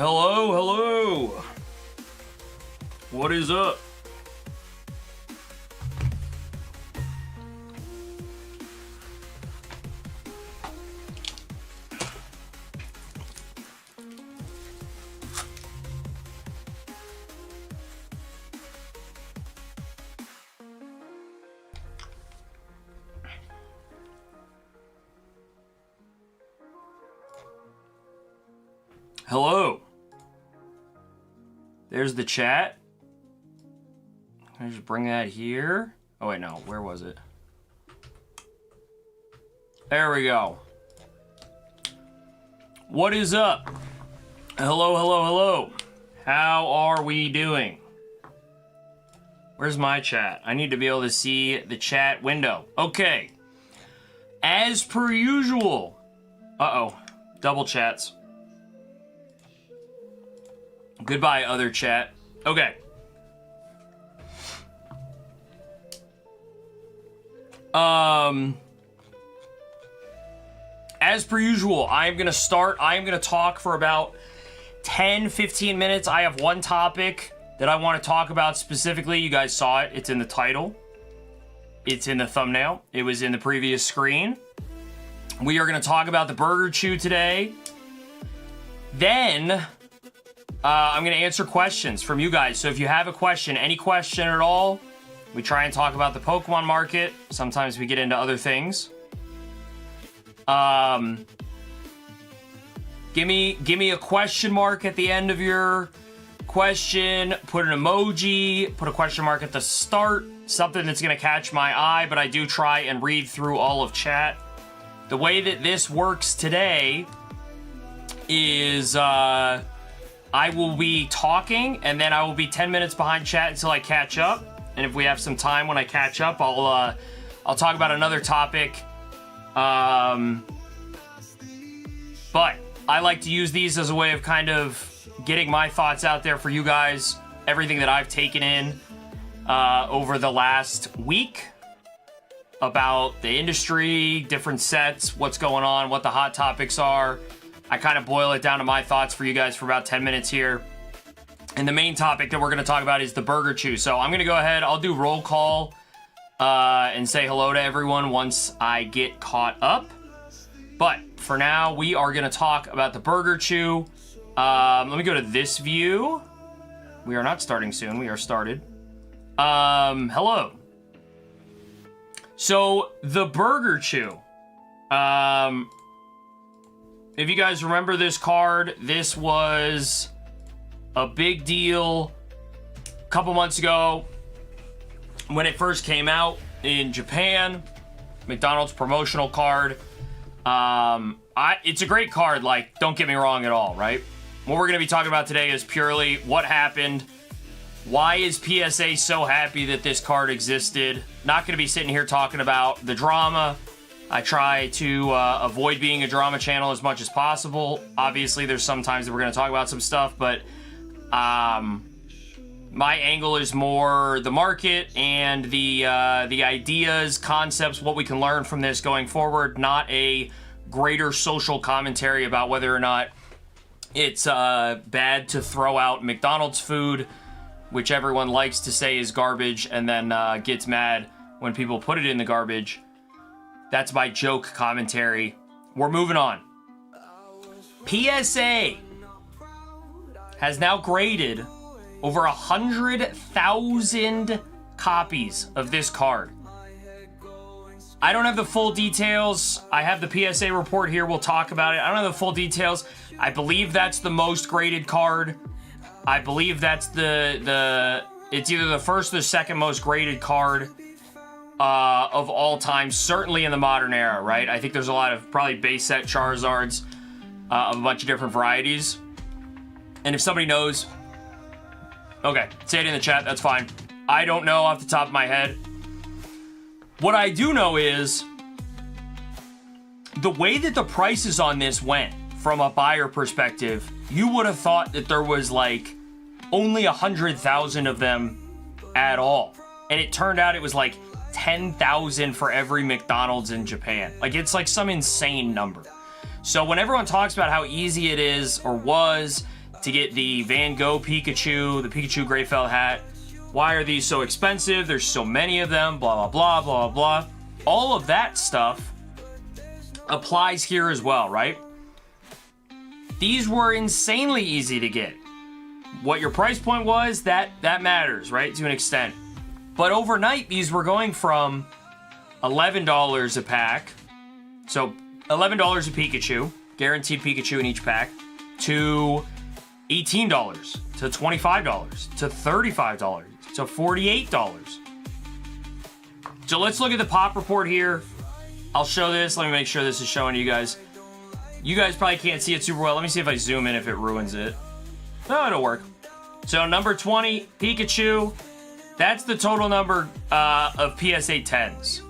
Hello, hello. What is up? Hello. There's the chat. Can I just bring that here? Oh wait, no, where was it? There we go. What is up? Hello, hello, hello. How are we doing? Where's my chat? I need to be able to see the chat window. Okay. As per usual. Uh-oh. Double chats. Goodbye, other chat. Okay. As per usual, I'm going to talk for about 10-15 minutes. I have one topic that I want to talk about specifically. You guys saw it. It's in the title. It's in the thumbnail. It was in the previous screen. We are going to talk about the Burger Chew today. Then I'm going to answer questions from you guys. So if you have a question, any question at all, we try and talk about the Pokemon market. Sometimes we get into other things. Give me a question mark at the end of your question. Put an emoji. Put a question mark at the start. Something that's going to catch my eye, but I do try and read through all of chat. The way that this works today is I will be talking, and then I will be 10 minutes behind chat until I catch up. And if we have some time when I catch up, I'll talk about another topic. But I like to use these as a way of kind of getting my thoughts out there for you guys. Everything that I've taken in over the last week about the industry, different sets, what's going on, what the hot topics are. I kind of boil it down to my thoughts for you guys for about 10 minutes here. And the main topic that we're going to talk about is the Burger Chew. So I'm going to go ahead, I'll do roll call and say hello to everyone once I get caught up. But for now, we are going to talk about the Burger Chew. Let me go to this view. We are not starting soon. We are started. Hello. So the Burger Chew. If you guys remember this card, this was a big deal a couple months ago when it first came out in Japan. McDonald's promotional card. It's a great card, like, don't get me wrong at all, right? What we're going to be talking about today is purely what happened. Why is PSA so happy that this card existed? Not going to be sitting here talking about the drama. I try to avoid being a drama channel as much as possible. Obviously, there's some times that we're going to talk about some stuff, but my angle is more the market and the ideas, concepts, what we can learn from this going forward, not a greater social commentary about whether or not it's bad to throw out McDonald's food, which everyone likes to say is garbage and then gets mad when people put it in the garbage. That's my joke commentary. We're moving on. PSA has now graded over 100,000 copies of this card. I don't have the full details. I have the PSA report here. We'll talk about it. I don't have the full details. I believe that's the most graded card. I believe that's it's either the first or the second most graded card of all time, certainly in the modern era, right? I think there's a lot of probably base set Charizards of a bunch of different varieties. And if somebody knows, okay, say it in the chat, that's fine. I don't know off the top of my head. What I do know is the way that the prices on this went from a buyer perspective, you would have thought that there was like only 100,000 of them at all. And it turned out it was like 10,000 for every McDonald's in Japan. Like, it's like some insane number. So when everyone talks about how easy it is or was to get the Van Gogh Pikachu, the Pikachu Gray Felt hat. Why are these so expensive? There's so many of them, blah, blah, blah, blah, blah. All of that stuff applies here as well, right? These were insanely easy to get. What your price point was, that matters, right, to an extent. But overnight, these were going from $11 a pack, so $11 a Pikachu, guaranteed Pikachu in each pack, to $18, to $25, to $35, to $48. So let's look at the pop report here. I'll show this. Let me make sure this is showing you guys. You guys probably can't see it super well. Let me see if I zoom in if it ruins it. No, it'll work. So number 20, Pikachu. That's the total number of PSA 10s.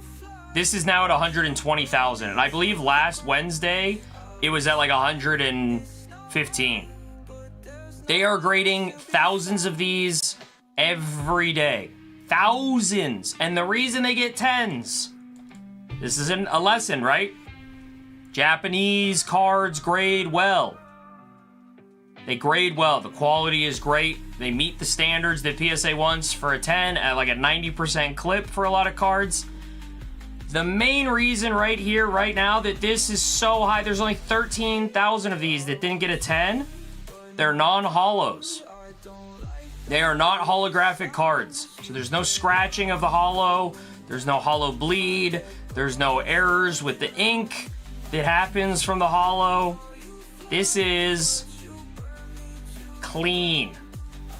This is now at 120,000. And I believe last Wednesday, it was at like 115. They are grading thousands of these every day. Thousands. And the reason they get 10s, this isn't a lesson, right? Japanese cards grade well. They grade well. The quality is great. They meet the standards that PSA wants for a 10 at like a 90% clip for a lot of cards. The main reason right here, right now, that this is so high, there's only 13,000 of these that didn't get a 10. They're non-holos. They are not holographic cards. So there's no scratching of the holo. There's no holo bleed. There's no errors with the ink that happens from the holo. This is clean.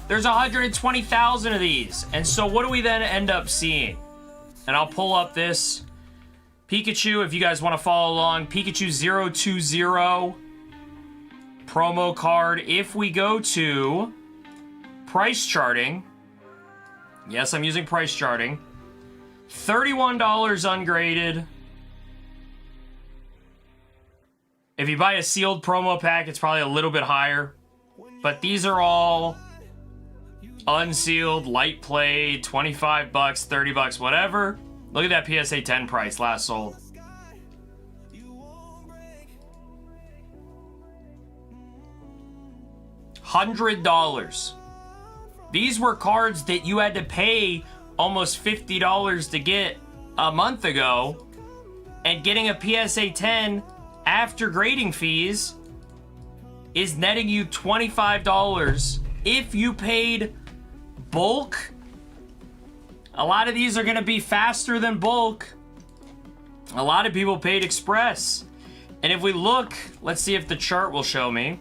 There's 120,000 of these. And so what do we then end up seeing? And I'll pull up this Pikachu, if you guys want to follow along, Pikachu 020 promo card. If we go to price charting, yes, I'm using price charting, $31 ungraded. If you buy a sealed promo pack, it's probably a little bit higher. But these are all unsealed, light played, 25 bucks, 30 bucks, whatever. Look at that PSA 10 price last sold. $100. These were cards that you had to pay almost $50 to get a month ago, and getting a PSA 10 after grading fees is netting you $25 if you paid bulk. A lot of these are going to be faster than bulk. A lot of people paid express. And if we look, let's see if the chart will show me.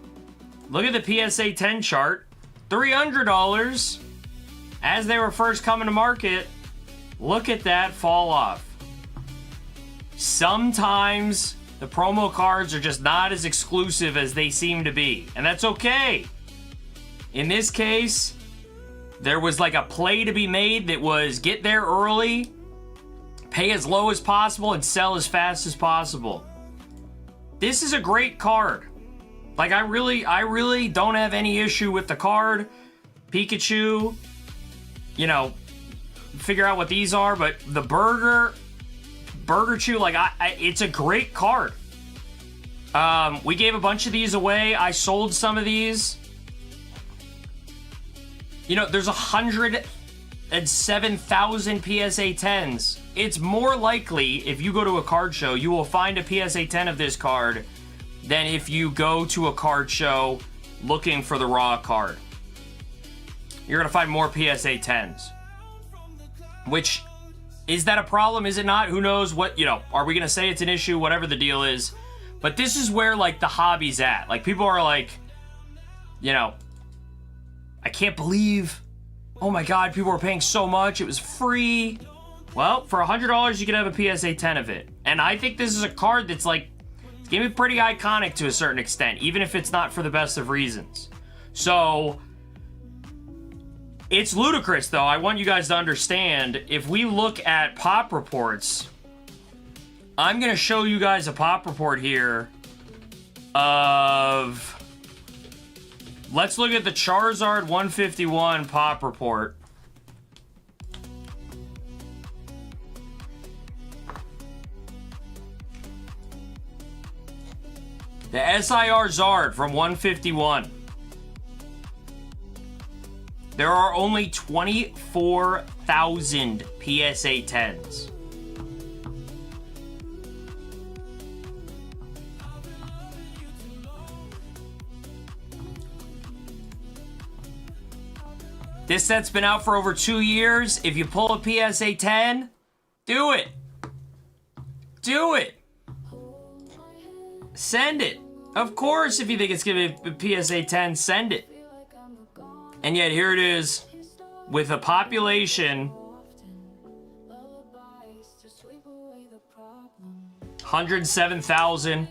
Look at the PSA 10 chart. $300 as they were first coming to market. Look at that fall off. Sometimes the promo cards are just not as exclusive as they seem to be. And that's okay. In this case, there was like a play to be made that was get there early, pay as low as possible, and sell as fast as possible. This is a great card. Like, I really don't have any issue with the card. Pikachu, you know, figure out what these are, but the Burger Chew, like, it's a great card. We gave a bunch of these away. I sold some of these. You know, there's 107,000 PSA 10s. It's more likely, if you go to a card show, you will find a PSA 10 of this card than if you go to a card show looking for the raw card. You're going to find more PSA 10s. Which, is that a problem? Is it not? Who knows what, you know, are we going to say it's an issue? Whatever the deal is. But this is where, like, the hobby's at. Like, people are like, you know, I can't believe, oh my God, people were paying so much. It was free. Well, for $100, you can have a PSA 10 of it. And I think this is a card that's, like, it's going to be pretty iconic to a certain extent, even if it's not for the best of reasons. So, it's ludicrous, though. I want you guys to understand, if we look at pop reports, I'm going to show you guys a pop report here of... Let's look at the Charizard 151 pop report. The SIR Zard from 151. There are only 24,000 PSA 10s. This set's been out for over 2 years. If you pull a PSA 10, do it. Do it. Send it. Of course, if you think it's going to be a PSA 10, send it. And yet here it is with a population 107,000,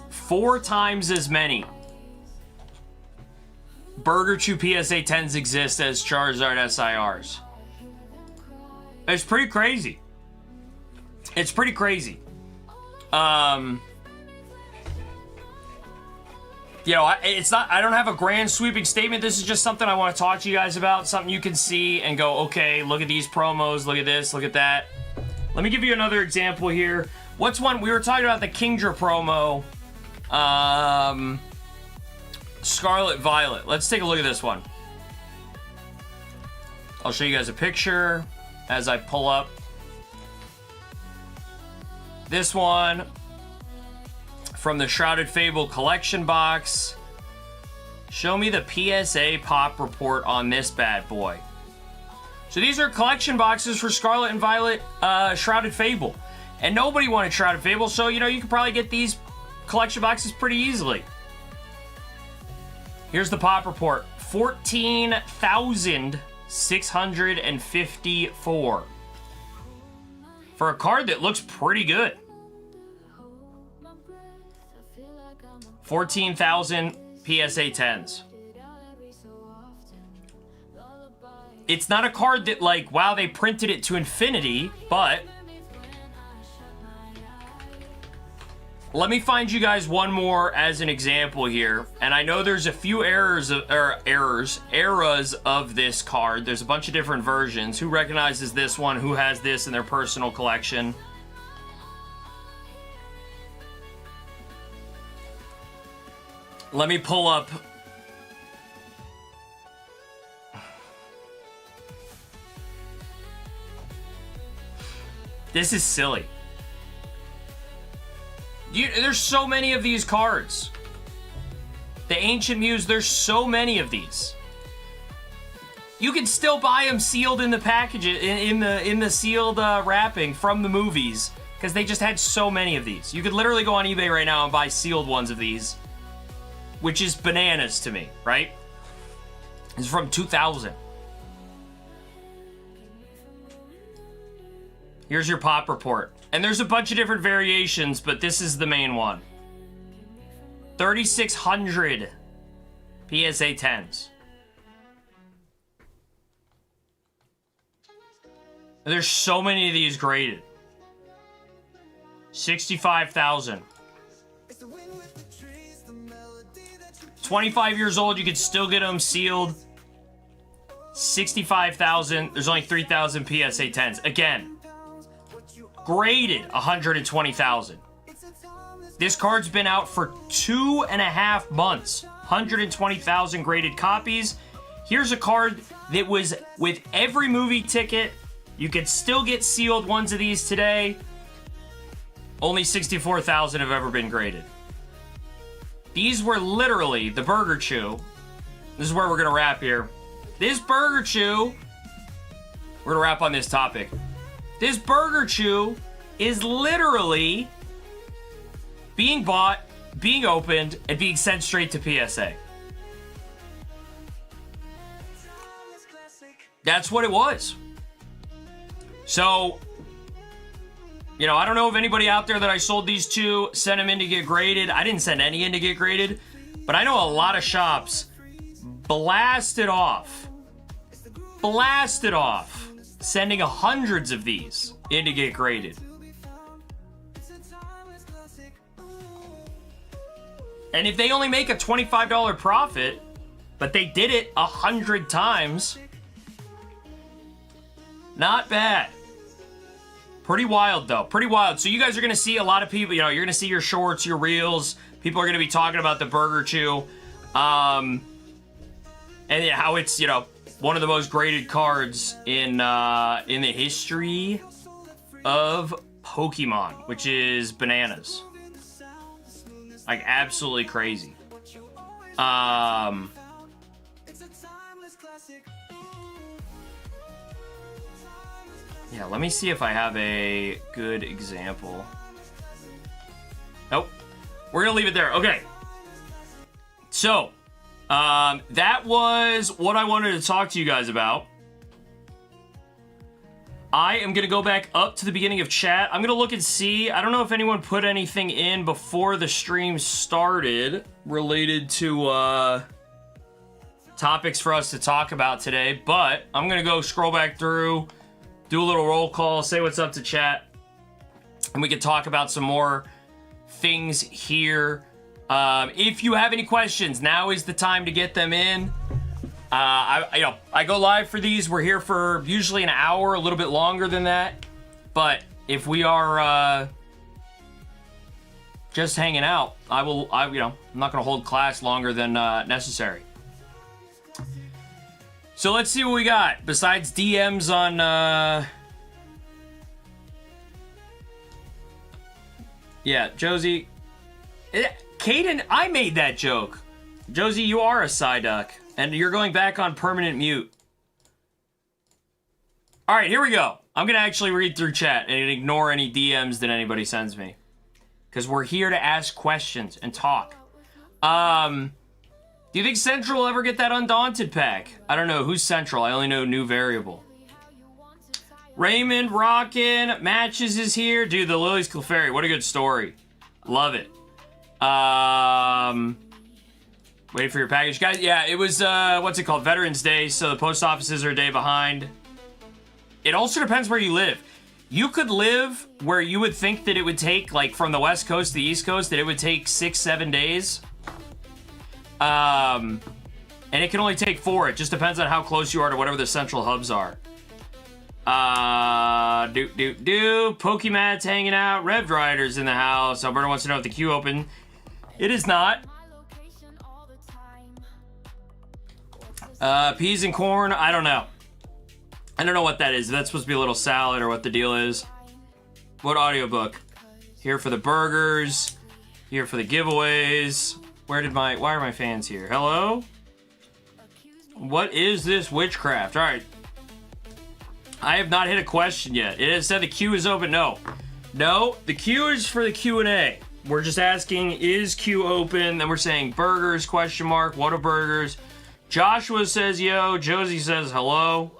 4 times as many Burger Chew PSA 10s exist as Charizard SIRs. It's pretty crazy. It's pretty crazy. You know, it's not, I don't have a grand sweeping statement. This is just something I want to talk to you guys about. Something you can see and go, okay, look at these promos, look at this, look at that. Let me give you another example here. What's one? We were talking about the Kingdra promo. Scarlet Violet. Let's take a look at this one. I'll show you guys a picture as I pull up. This one from the Shrouded Fable collection box. Show me the PSA pop report on this bad boy. So these are collection boxes for Scarlet and Violet Shrouded Fable. And nobody wanted Shrouded Fable, so, you know, you could probably get these collection boxes pretty easily. Here's the pop report. 14,654. For a card that looks pretty good. 14,000 PSA 10s. It's not a card that, like, wow, they printed it to infinity, but let me find you guys one more as an example here. And I know there's a few eras of this card. There's a bunch of different versions. Who recognizes this one? Who has this in their personal collection? Let me pull up. This is silly. There's so many of these cards. The Ancient Muse, there's so many of these. You can still buy them sealed in the package, in the sealed wrapping from the movies, because they just had so many of these. You could literally go on eBay right now and buy sealed ones of these, which is bananas to me, right? It's from 2000. Here's your pop report. And there's a bunch of different variations, but this is the main one. 3,600 PSA 10s. There's so many of these graded. 65,000. 25 years old, you could still get them sealed. 65,000. There's only 3,000 PSA 10s. Again, graded 120,000. This card's been out for 2.5 months. 120,000 graded copies. Here's a card that was with every movie ticket. You could still get sealed ones of these today. Only 64,000 have ever been graded. These were literally the Burger Chew. This is where we're gonna wrap here. This Burger Chew, we're gonna wrap on this topic. This Burger Chew is literally being bought, being opened, and being sent straight to PSA. That's what it was. So, you know, I don't know if anybody out there that I sold these to sent them in to get graded. I didn't send any in to get graded, but I know a lot of shops blasted off, sending hundreds of these in to get graded. And if they only make a $25 profit, but they did it 100 times, not bad. Pretty wild, though. Pretty wild. So you guys are going to see a lot of people, you know, you're going to see your shorts, your reels. People are going to be talking about the Burger Chew. And how it's, you know, one of the most graded cards in the history of Pokemon, which is bananas. Like, absolutely crazy. Yeah, let me see if I have a good example. Nope. We're gonna leave it there. Okay. So, that was what I wanted to talk to you guys about. I am going to go back up to the beginning of chat. I'm going to look and see. I don't know if anyone put anything in before the stream started related to topics for us to talk about today, but I'm going to go scroll back through, do a little roll call, say what's up to chat, and we can talk about some more things here. If you have any questions, now is the time to get them in. I go live for these. We're here for usually an hour, a little bit longer than that. But if we are just hanging out, I'm not going to hold class longer than necessary. So let's see what we got besides DMs on. Yeah, Josie. Caden, I made that joke. Josie, you are a Psyduck. And you're going back on permanent mute. All right, here we go. I'm going to actually read through chat and ignore any DMs that anybody sends me. Because we're here to ask questions and talk. Do you think Central will ever get that Undaunted pack? I don't know. Who's Central? I only know New Variable. Raymond, Rockin', Matches is here. Dude, the Lily's Clefairy. What a good story. Love it. Waiting for your package. Guys, yeah, it was, what's it called? Veterans Day, so the post offices are a day behind. It also depends where you live. You could live where you would think that it would take, like, from the West Coast to the East Coast, that it would take 6-7 days. And it can only take 4. It just depends on how close you are to whatever the central hubs are. Pokemat's hanging out. Rev Rider's in the house. Alberta wants to know if the queue open. It is not. Peas and corn, I don't know. I don't know what that is. That's supposed to be a little salad or what the deal is. What audiobook? Here for the burgers. Here for the giveaways. Why are my fans here? Hello? What is this witchcraft? All right. I have not hit a question yet. It has said the queue is open. No. No, the queue is for the Q&A. We're just asking, is queue open? Then we're saying burgers, question mark. What are burgers? Joshua says yo. Josie says hello.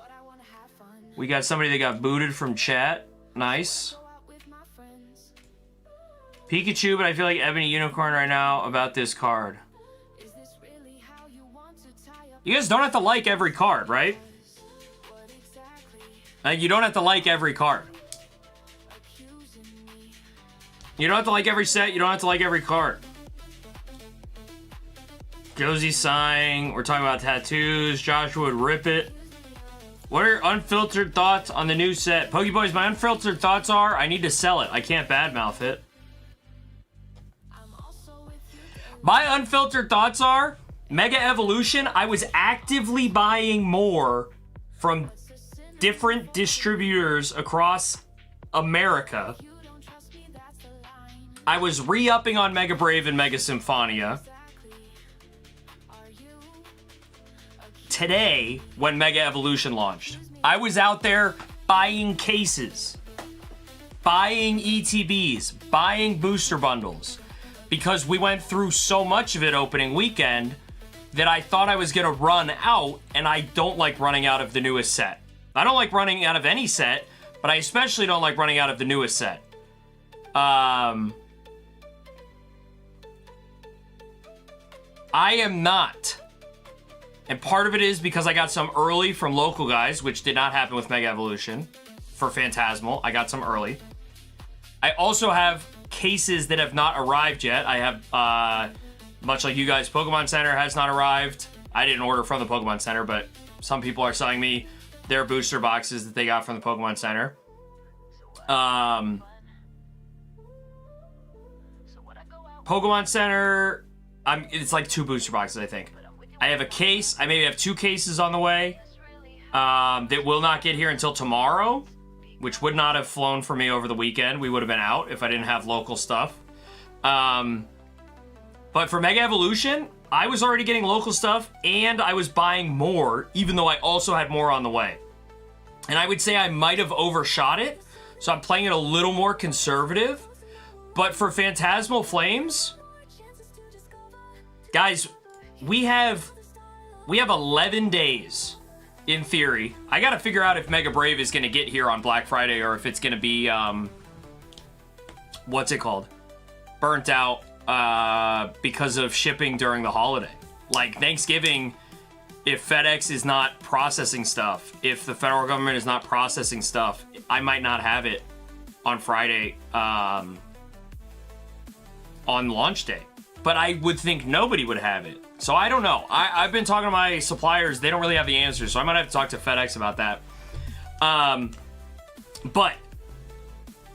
We got somebody that got booted from chat. Nice. Pikachu, but I feel like Ebony Unicorn right now about this card. You guys don't have to like every card, right? Like, you don't have to like every card. You don't have to like every set. You don't have to like every card. Josie's sighing. We're talking about tattoos. Joshua would rip it. What are your unfiltered thoughts on the new set? Pokeboys, my unfiltered thoughts are I need to sell it. I can't badmouth it. My unfiltered thoughts are Mega Evolution. I was actively buying more from different distributors across America. I was re-upping on Mega Brave and Mega Symphonia. Today, when Mega Evolution launched, I was out there buying cases, buying ETBs, buying booster bundles, because we went through so much of it opening weekend that I thought I was going to run out, and I don't like running out of the newest set. I don't like running out of any set, but I especially don't like running out of the newest set. I am not. And part of it is because I got some early from local guys, which did not happen with Mega Evolution. For Phantasmal, I got some early. I also have cases that have not arrived yet. I have, much like you guys, Pokemon Center has not arrived. I didn't order from the Pokemon Center, but some people are selling me their booster boxes that they got from the Pokemon Center. Pokemon Center, it's like 2 booster boxes, I think. I have a case. I maybe have 2 cases on the way. that will not get here until tomorrow, which would not have flown for me over the weekend. We would have been out if I didn't have local stuff. But for Mega Evolution, I was already getting local stuff, and I was buying more, even though I also had more on the way. And I would say I might have overshot it, so I'm playing it a little more conservative. But for Phantasmal Flames, guys, we have 11 days, in theory. I gotta figure out if Mega Brave is gonna get here on Black Friday, or if it's gonna be, what's it called? Burnt out. Because of shipping during the holiday. Like Thanksgiving, if FedEx is not processing stuff, if the federal government is not processing stuff, I might not have it on Friday on launch day. But I would think nobody would have it. So I don't know. I've been talking to my suppliers. They don't really have the answers, so I might have to talk to FedEx about that. But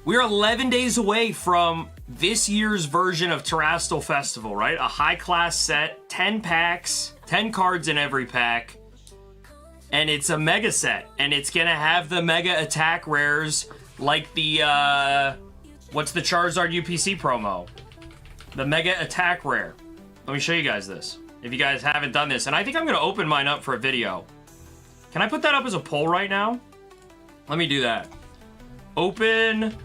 we're 11 days away from this year's version of Terrastal Festival, right? A high-class set, 10 packs, 10 cards in every pack, and it's a mega set, and it's gonna have the mega attack rares like the, what's the Charizard UPC promo? The mega attack rare. Let me show you guys this, if you guys haven't done this, and I think I'm gonna open mine up for a video. Can I put that up as a poll right now? Let me do that. Open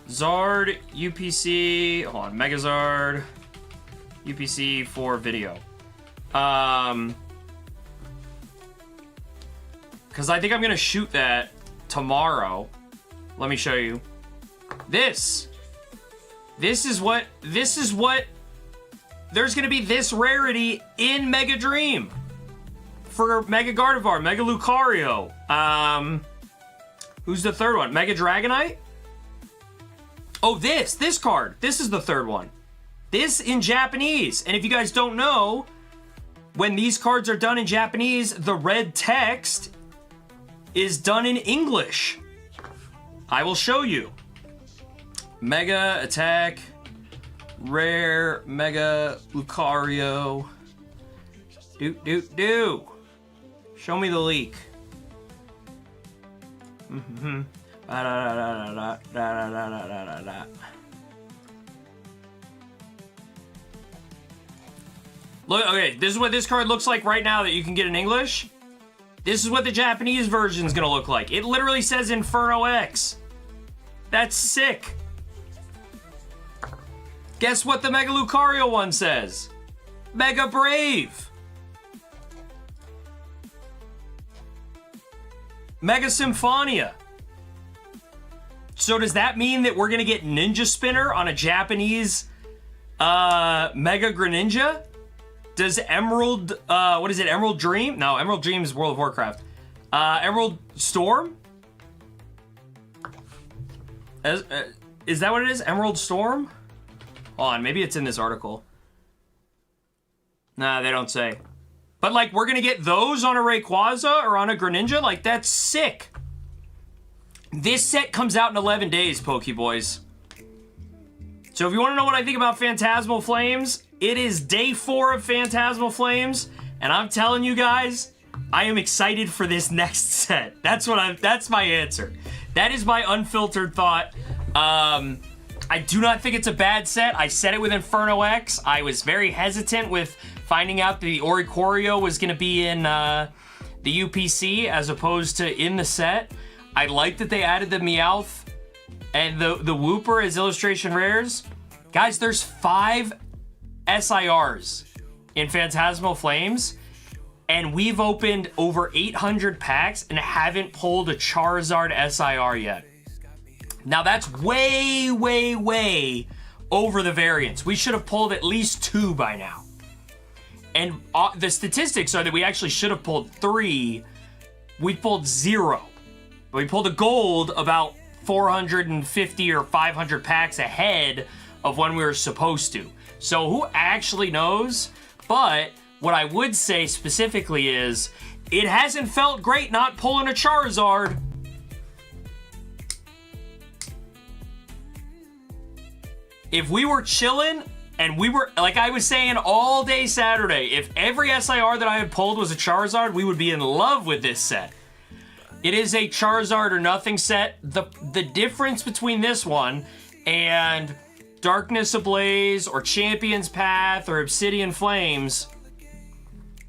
Zard UPC, hold on, Megazard UPC for video. Because I think I'm gonna shoot that tomorrow. Let me show you. This is what, there's gonna be this rarity in Mega Dream for Mega Gardevoir, Mega Lucario. Who's the third one? Mega Dragonite? Oh, this card. This is the third one. This in Japanese. And if you guys don't know, when these cards are done in Japanese, the red text is done in English. I will show you. Mega Attack, Rare, Mega Lucario. Show me the leak. Look, okay, this is what this card looks like right now that you can get in English. This is what the Japanese version is gonna look like. It literally says Inferno X. That's sick. Guess what the Mega Lucario one says? Mega Brave. Mega Symphonia. So does that mean that we're gonna get Ninja Spinner on a Japanese Mega Greninja? Does Emerald, what is it, Emerald Dream? No, Emerald Dream is World of Warcraft. Emerald Storm? Is that what it is? Emerald Storm? Hold on, maybe it's in this article. Nah, they don't say. But like, we're gonna get those on a Rayquaza or on a Greninja? Like, that's sick. This set comes out in 11 days, Pokeboys. So if you want to know what I think about Phantasmal Flames, it is day 4 of Phantasmal Flames, and I'm telling you guys, I am excited for this next set. That's my answer. That is my unfiltered thought. I do not think it's a bad set. I said it with Inferno X. I was very hesitant with finding out the Oricorio was going to be in the UPC as opposed to in the set. I like that they added the Meowth and the Wooper as illustration rares. Guys, there's 5 SIRs in Phantasmal Flames, and we've opened over 800 packs and haven't pulled a Charizard SIR yet. Now that's way, way, way over the variance. We should have pulled at least 2 by now. And the statistics are that we actually should have pulled 3. We pulled 0. But we pulled a gold about 450 or 500 packs ahead of when we were supposed to. So who actually knows? But what I would say specifically is, it hasn't felt great not pulling a Charizard. If we were chilling and we were, like I was saying all day Saturday, if every SIR that I had pulled was a Charizard, we would be in love with this set. It is a Charizard or nothing set. The difference between this one and Darkness Ablaze or Champion's Path or Obsidian Flames,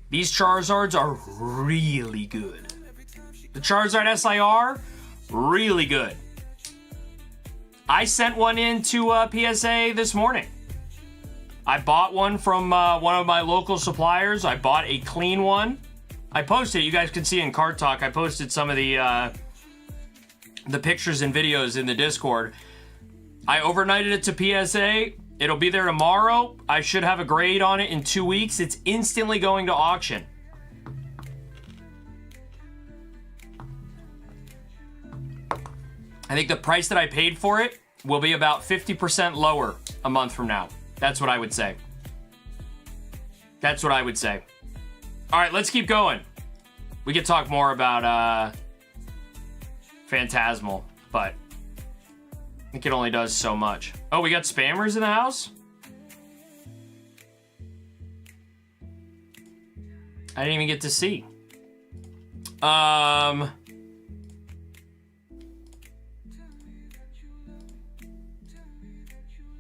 these Charizards are really good. The Charizard SIR, really good. I sent one into PSA this morning. I bought one from one of my local suppliers. I bought a clean one. I posted, you guys can see in Card Talk, I posted some of the pictures and videos in the Discord. I overnighted it to PSA. It'll be there tomorrow. I should have a grade on it in 2 weeks. It's instantly going to auction. I think the price that I paid for it will be about 50% lower a month from now. That's what I would say. That's what I would say. All right, let's keep going. We could talk more about Phantasmal, but I think it only does so much. Oh, we got spammers in the house? I didn't even get to see.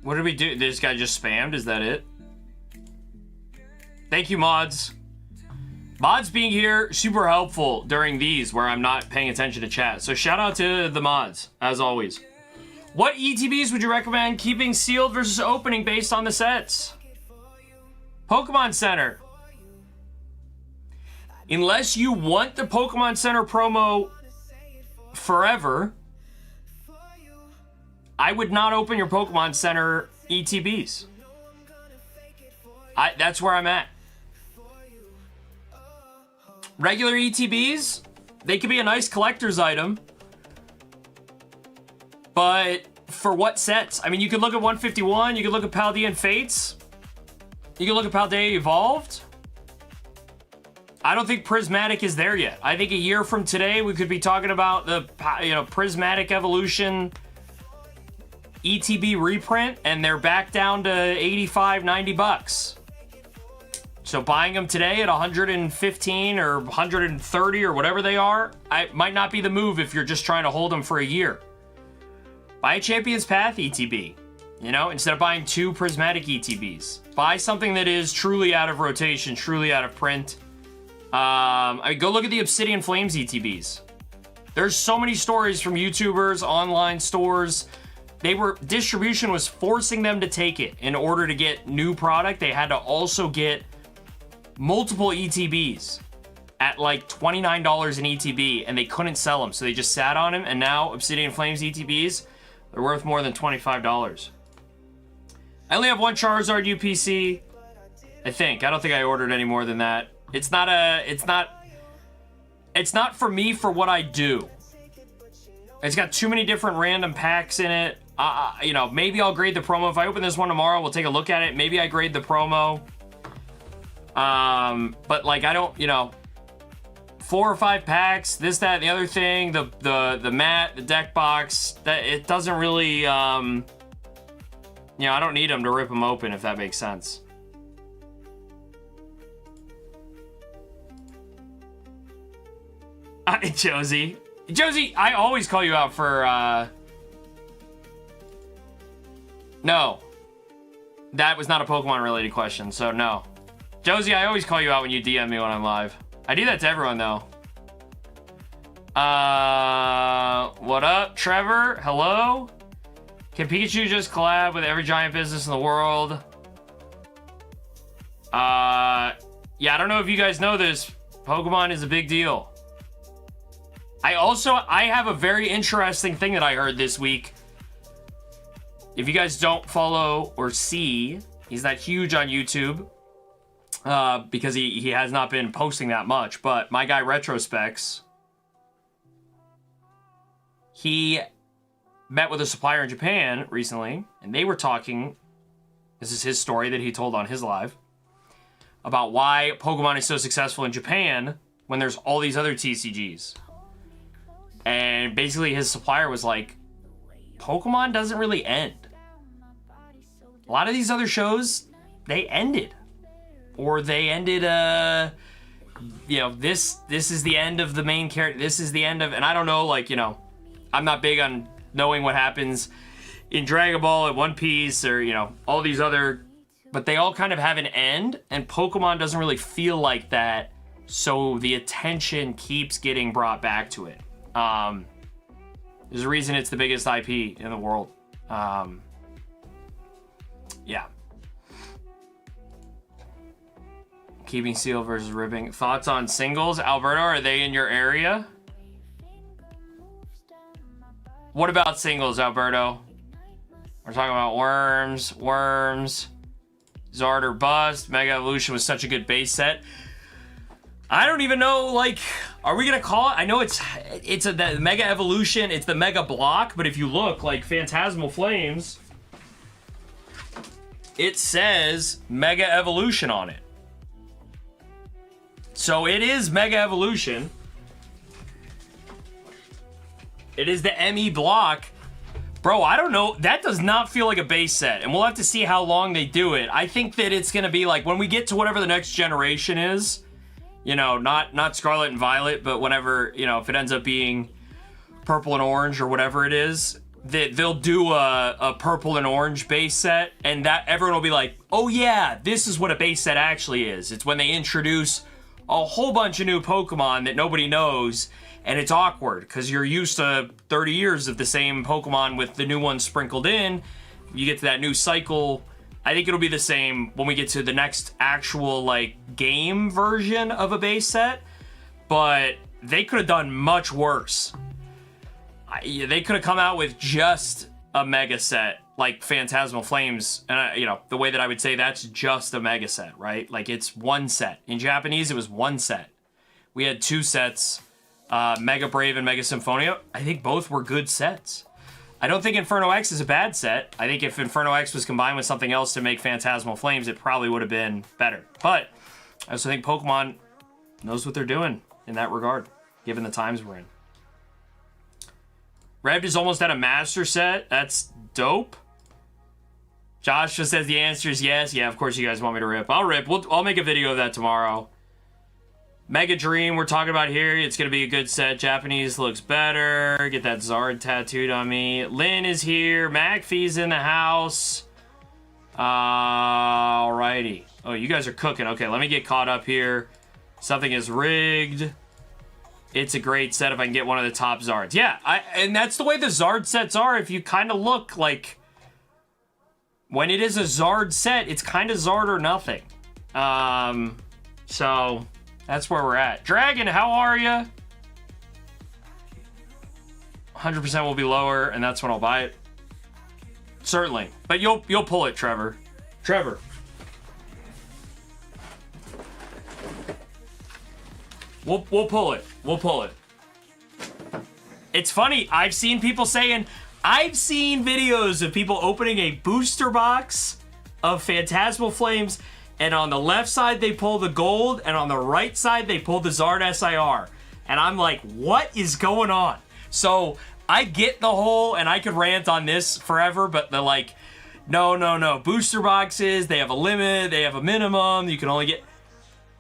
What did we do? This guy just spammed? Is that it? Thank you, mods. Mods being here, super helpful during these where I'm not paying attention to chat. So shout out to the mods, as always. What ETBs would you recommend keeping sealed versus opening based on the sets? Pokemon Center. Unless you want the Pokemon Center promo forever, I would not open your Pokemon Center ETBs. That's where I'm at. Regular ETBs, they could be a nice collector's item. But for what sets? I mean, you could look at 151, you could look at Paldean Fates, you could look at Paldea Evolved. I don't think Prismatic is there yet. I think a year from today, we could be talking about the Prismatic Evolution ETB reprint, and they're back down to 85, 90 bucks. So buying them today at 115 or 130 or whatever they are, might not be the move if you're just trying to hold them for a year. Buy a Champion's Path ETB, you know, instead of buying 2 Prismatic ETBs. Buy something that is truly out of rotation, truly out of print. Go look at the Obsidian Flames ETBs. There's so many stories from YouTubers, online stores. Distribution was forcing them to take it in order to get new product. They had to also get multiple ETBs at like $29 an ETB, and they couldn't sell them, so they just sat on them, and now Obsidian Flames ETBs, they're worth more than $25. I only have one Charizard UPC, I think. I don't think I ordered any more than that. It's not for me for what I do. It's got too many different random packs in it. You know, maybe I'll grade the promo. If I open this one tomorrow, we'll take a look at it. Maybe I grade the promo. But like, I don't, you know, 4 or 5 packs, this, that, and the other thing, the mat, the deck box, that it doesn't really, you know, I don't need them to rip them open, if that makes sense. Josie, I always call you out for, no, that was not a Pokemon related question, so no. Josie, I always call you out when you DM me when I'm live. I do that to everyone, though. What up, Trevor? Hello? Can Pikachu just collab with every giant business in the world? Yeah, I don't know if you guys know this. Pokemon is a big deal. I have a very interesting thing that I heard this week. If you guys don't follow or see, he's not huge on YouTube. Because he has not been posting that much, but my guy Retrospecs, he met with a supplier in Japan recently, and they were talking, this is his story that he told on his live, about why Pokemon is so successful in Japan when there's all these other TCGs. And basically his supplier was like, Pokemon doesn't really end. A lot of these other shows, they ended. Or they ended, you know, this is the end of the main character. This is the end of, and I don't know, like, you know, I'm not big on knowing what happens in Dragon Ball and One Piece or, you know, all these other, but they all kind of have an end, and Pokemon doesn't really feel like that, so the attention keeps getting brought back to it. There's a reason it's the biggest IP in the world. Yeah. Keeping seal versus ripping. Thoughts on singles? Alberto, are they in your area? What about singles, Alberto? We're talking about worms, Zard or Bust. Mega Evolution was such a good base set. I don't even know, like, are we gonna call it? I know it's the Mega Evolution, it's the Mega Block, but if you look, like, Phantasmal Flames, it says Mega Evolution on it. So it is Mega Evolution. It is the ME Block. Bro, I don't know. That does not feel like a base set, and we'll have to see how long they do it. I think that it's gonna be like, when we get to whatever the next generation is, you know, not Scarlet and Violet, but whenever, you know, if it ends up being Purple and Orange or whatever it is, they'll do a Purple and Orange base set, and that everyone will be like, oh yeah, this is what a base set actually is. It's when they introduce a whole bunch of new Pokemon that nobody knows, and it's awkward because you're used to 30 years of the same Pokemon with the new ones sprinkled in. You get to that new cycle. I think it'll be the same when we get to the next actual, like, game version of a base set, but they could have done much worse. They could have come out with just a mega set like Phantasmal Flames, and you know, the way that I would say that's just a mega set, right? Like, it's one set. In Japanese, it was one set. We had two sets, Mega Brave and Mega Symphonia. I think both were good sets. I don't think Inferno X is a bad set. I think if Inferno X was combined with something else to make Phantasmal Flames, it probably would have been better. But I also think Pokemon knows what they're doing in that regard, given the times we're in. Red is almost at a master set. That's dope. Josh just says the answer is yes. Yeah, of course you guys want me to rip. I'll rip. I'll make a video of that tomorrow. Mega Dream, we're talking about here. It's going to be a good set. Japanese looks better. Get that Zard tattooed on me. Lynn is here. McPhee's in the house. Alrighty. Oh, you guys are cooking. Okay, let me get caught up here. Something is rigged. It's a great set if I can get one of the top Zards. Yeah, and that's the way the Zard sets are. If you kind of look, like, when it is a Zard set, it's kind of Zard or nothing. So that's where we're at. Dragon, how are you? 100% will be lower, and that's when I'll buy it. Certainly, but you'll pull it, Trevor. Trevor. We'll pull it. We'll pull it. It's funny. I've seen people saying, I've seen videos of people opening a booster box of Phantasmal Flames, and on the left side they pull the gold, and on the right side they pull the Zard SIR. And I'm like, what is going on? So I get the whole, and I could rant on this forever, but they're like, no. Booster boxes, they have a limit, they have a minimum. You can only get,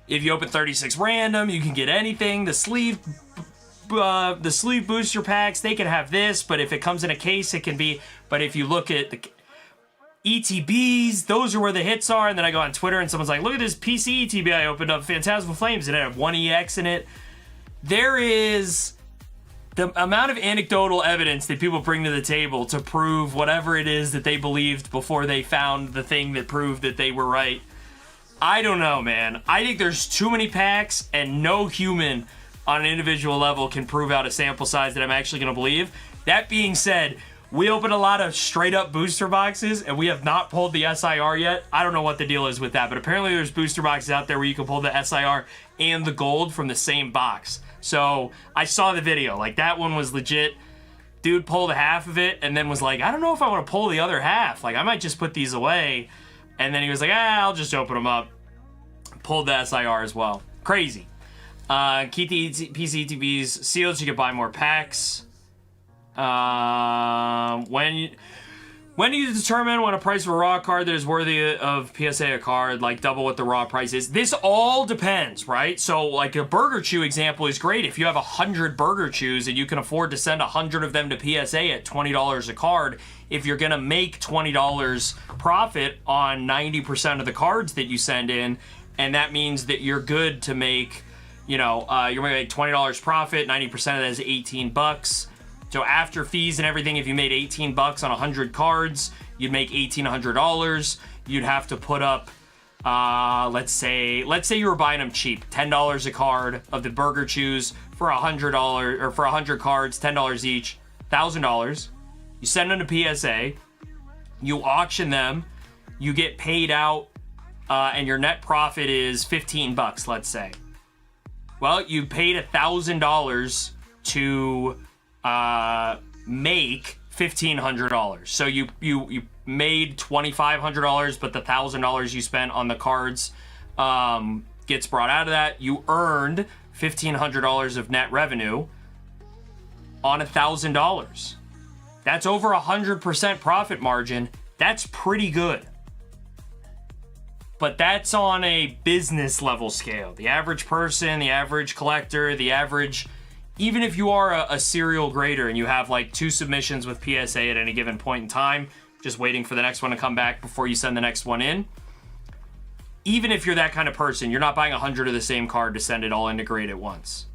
if you open 36 random, you can get anything. The sleeve booster packs, they can have this, but if it comes in a case, it can be. But if you look at the ETBs, those are where the hits are. And then I go on Twitter and someone's like, look at this PC ETB I opened up, Phantasmal Flames, and it had one EX in it. There is the amount of anecdotal evidence that people bring to the table to prove whatever it is that they believed before they found the thing that proved that they were right. I don't know, man. I think there's too many packs, and no human on an individual level can prove out a sample size that I'm actually going to believe. That being said, we opened a lot of straight-up booster boxes, and we have not pulled the SIR yet. I don't know what the deal is with that, but apparently there's booster boxes out there where you can pull the SIR and the gold from the same box. So I saw the video. Like, that one was legit. Dude pulled half of it and then was like, I don't know if I want to pull the other half. Like, I might just put these away. And then he was like, I'll just open them up. Pulled the SIR as well. Crazy. Keep the PCTBs sealed so you can buy more packs. When When do you determine when a price of a raw card that is worthy of PSA a card, like double what the raw price is? This all depends, right? So like a Burger Chew example is great. If you have 100 Burger Chews and you can afford to send 100 of them to PSA at $20 a card, if you're going to make $20 profit on 90% of the cards that you send in, and that means that you're good to make, you know, you're going to make $20 profit, 90% of that is 18 bucks. So after fees and everything, if you made 18 bucks on 100 cards, you'd make $1,800. You'd have to put up, let's say you were buying them cheap, $10 a card of the Burger Chews for $100, or for 100 cards, $10 each, $1,000. You send them to PSA, you auction them, you get paid out, and your net profit is 15 bucks, let's say. Well, you paid $1,000 to make $1,500. So you made $2,500, but the $1,000 you spent on the cards gets brought out of that. You earned $1,500 of net revenue on $1,000. That's over 100% profit margin. That's pretty good. But that's on a business level scale. The average person, the average collector, the average... Even if you are a serial grader and you have like 2 submissions with PSA at any given point in time, just waiting for the next one to come back before you send the next one in, even if you're that kind of person, you're not buying 100 of the same card to send it all into grade at once.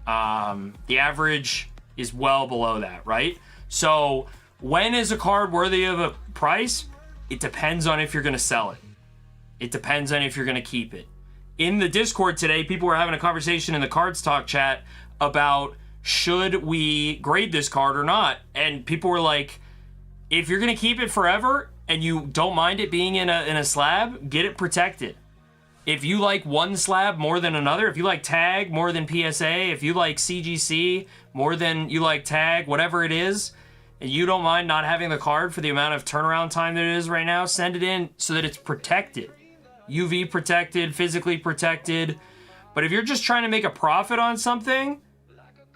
The average is well below that, right? So when is a card worthy of a price? It depends on if you're going to sell it. It depends on if you're going to keep it. In the Discord today, people were having a conversation in the Cards Talk chat about should we grade this card or not? And people were like, if you're going to keep it forever and you don't mind it being in a slab, get it protected. If you like one slab more than another, if you like tag more than PSA, if you like CGC more than you like tag, whatever it is, and you don't mind not having the card for the amount of turnaround time that it is right now, send it in so that it's protected. UV protected, physically protected. But if you're just trying to make a profit on something,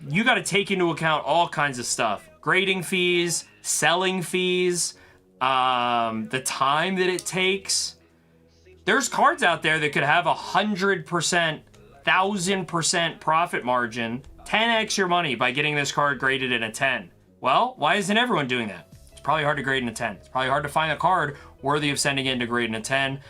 you got to take into account all kinds of stuff. Grading fees, selling fees, the time that it takes. There's cards out there that could have 100%, 1,000% profit margin, 10x your money by getting this card graded in a 10. Well, why isn't everyone doing that? It's probably hard to grade in a 10. It's probably hard to find a card worthy of sending in to grade in a 10.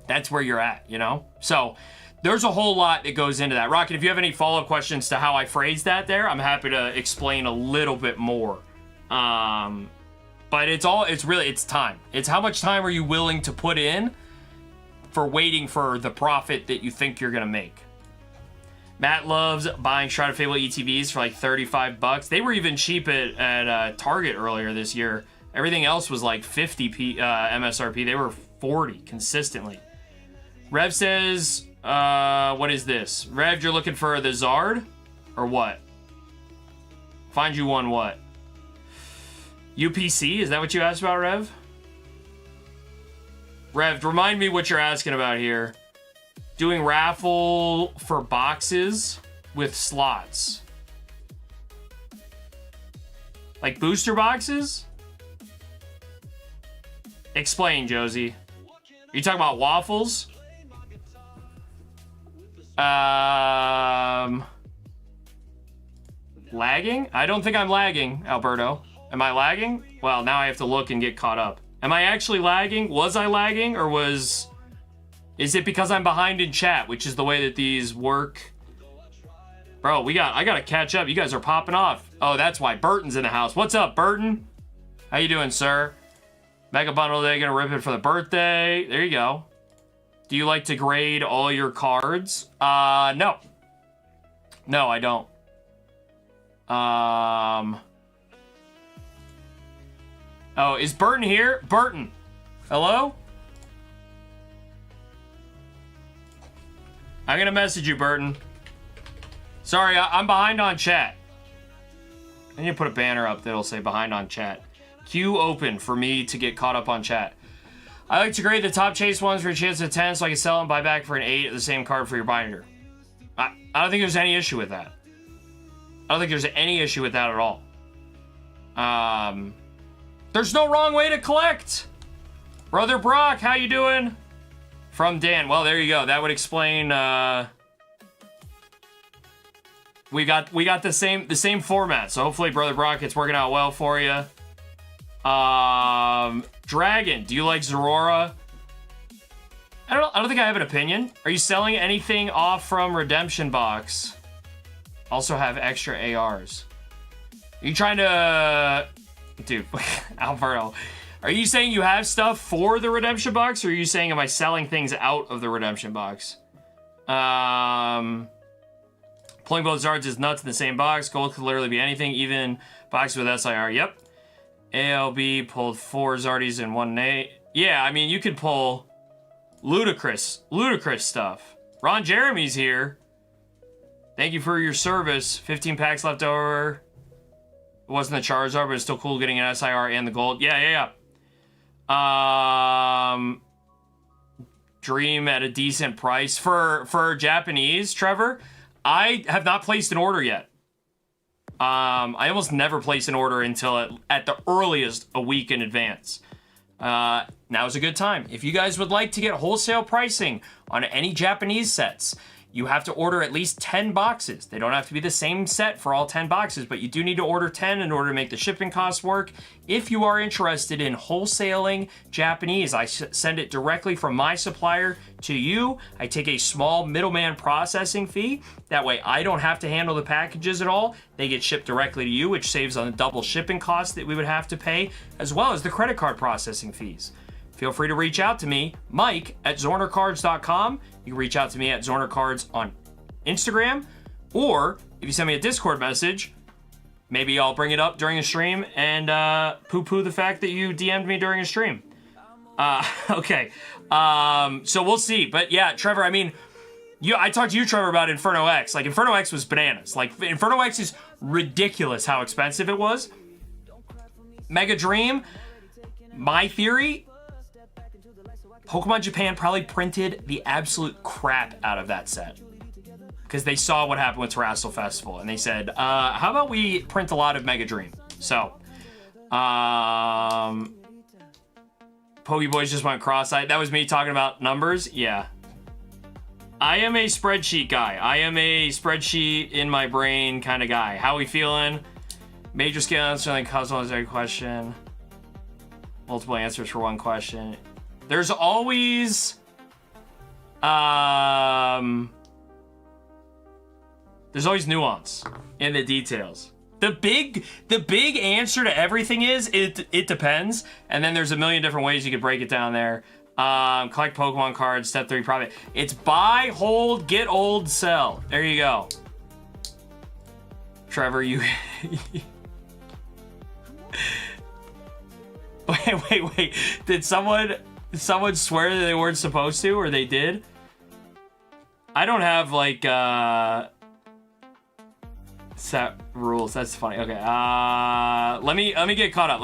That's where you're at, you know? So there's a whole lot that goes into that. Rocket, if you have any follow-up questions to how I phrased that there, I'm happy to explain a little bit more. But it's time. It's how much time are you willing to put in for waiting for the profit that you think you're going to make. Matt loves buying Shroud of Fable ETBs for like 35 bucks. They were even cheap at Target earlier this year. Everything else was like 50 MSRP. They were 40 consistently. Rev says, what is this? Rev, you're looking for the Zard? Or what? Find you one what? UPC? Is that what you asked about, Rev? Rev, remind me what you're asking about here. Doing raffle for boxes with slots. Like booster boxes? Explain, Josie. Are you talking about waffles? Lagging? I don't think I'm lagging, Alberto. Am I lagging? Well, now I have to look and get caught up. Am I actually lagging? Was I lagging, or was... Is it because I'm behind in chat, which is the way that these work? Bro, I gotta catch up. You guys are popping off. Oh, that's why. Burton's in the house. What's up, Burton? How you doing, sir? Mega bundle day, gonna rip it for the birthday. There you go. Do you like to grade all your cards? No. No, I don't. Oh, is Burton here? Burton. Hello? I'm gonna message you, Burton. Sorry, I'm behind on chat. I need to put a banner up that'll say behind on chat. Queue open for me to get caught up on chat. I like to grade the top chase ones for a chance at 10 so I can sell and buy back for an 8 of the same card for your binder. I don't think there's any issue with that. I don't think there's any issue with that at all. 30 There's no wrong way to collect. Brother Brock, how you doing? From Dan. Well, there you go. That would explain. We got the same format. So hopefully, Brother Brock, it's working out well for you. Dragon, do you like Zorora? I don't think I have an opinion. Are you selling anything off from Redemption Box? Also have extra ARs. Are you trying to... Dude, Alberto. Are you saying you have stuff for the Redemption Box? Or are you saying, am I selling things out of the Redemption Box? Pulling both Zards is nuts in the same box. Gold could literally be anything, even box with SIR. Yep. ALB pulled 4 Zardis in 1 Nate. Yeah, I mean, you could pull ludicrous stuff. Ron Jeremy's here. Thank you for your service. 15 packs left over. It wasn't the Charizard, but it's still cool getting an SIR and the gold. Yeah. Dream at a decent price. For Japanese, Trevor, I have not placed an order yet. I almost never place an order until at the earliest a week in advance. Now's a good time. If you guys would like to get wholesale pricing on any Japanese sets, you have to order at least 10 boxes. They don't have to be the same set for all 10 boxes, but you do need to order 10 in order to make the shipping costs work. If you are interested in wholesaling Japanese, I send it directly from my supplier to you. I take a small middleman processing fee. That way I don't have to handle the packages at all. They get shipped directly to you, which saves on the double shipping costs that we would have to pay, as well as the credit card processing fees. Feel free to reach out to me, Mike at ZornerCards.com. You can reach out to me at ZornerCards on Instagram, or if you send me a Discord message, maybe I'll bring it up during a stream and poo-poo the fact that you DM'd me during a stream. Okay, so we'll see. But yeah, Trevor, I mean, I talked to you, Trevor, about Inferno X. Like, Inferno X was bananas. Like, Inferno X is ridiculous how expensive it was. Mega Dream, my theory... Pokemon Japan probably printed the absolute crap out of that set because they saw what happened with Terrassel Festival and they said, how about we print a lot of Mega Dream? So, Pokeboys just went cross-eyed. That was me talking about numbers. Yeah. I am a spreadsheet guy. I am a spreadsheet in my brain kind of guy. How we feeling? Major scale answer, like cosmology question. Multiple answers for one question. There's always, nuance in the details. The big answer to everything is it depends, and then there's a million different ways you could break it down there. Collect Pokemon cards, step 3 probably. It's buy, hold, get old, sell. There you go. Trevor, you. Wait. Did someone swear that they weren't supposed to, or they did? I don't have, like, set rules. That's funny. Okay, let me get caught up.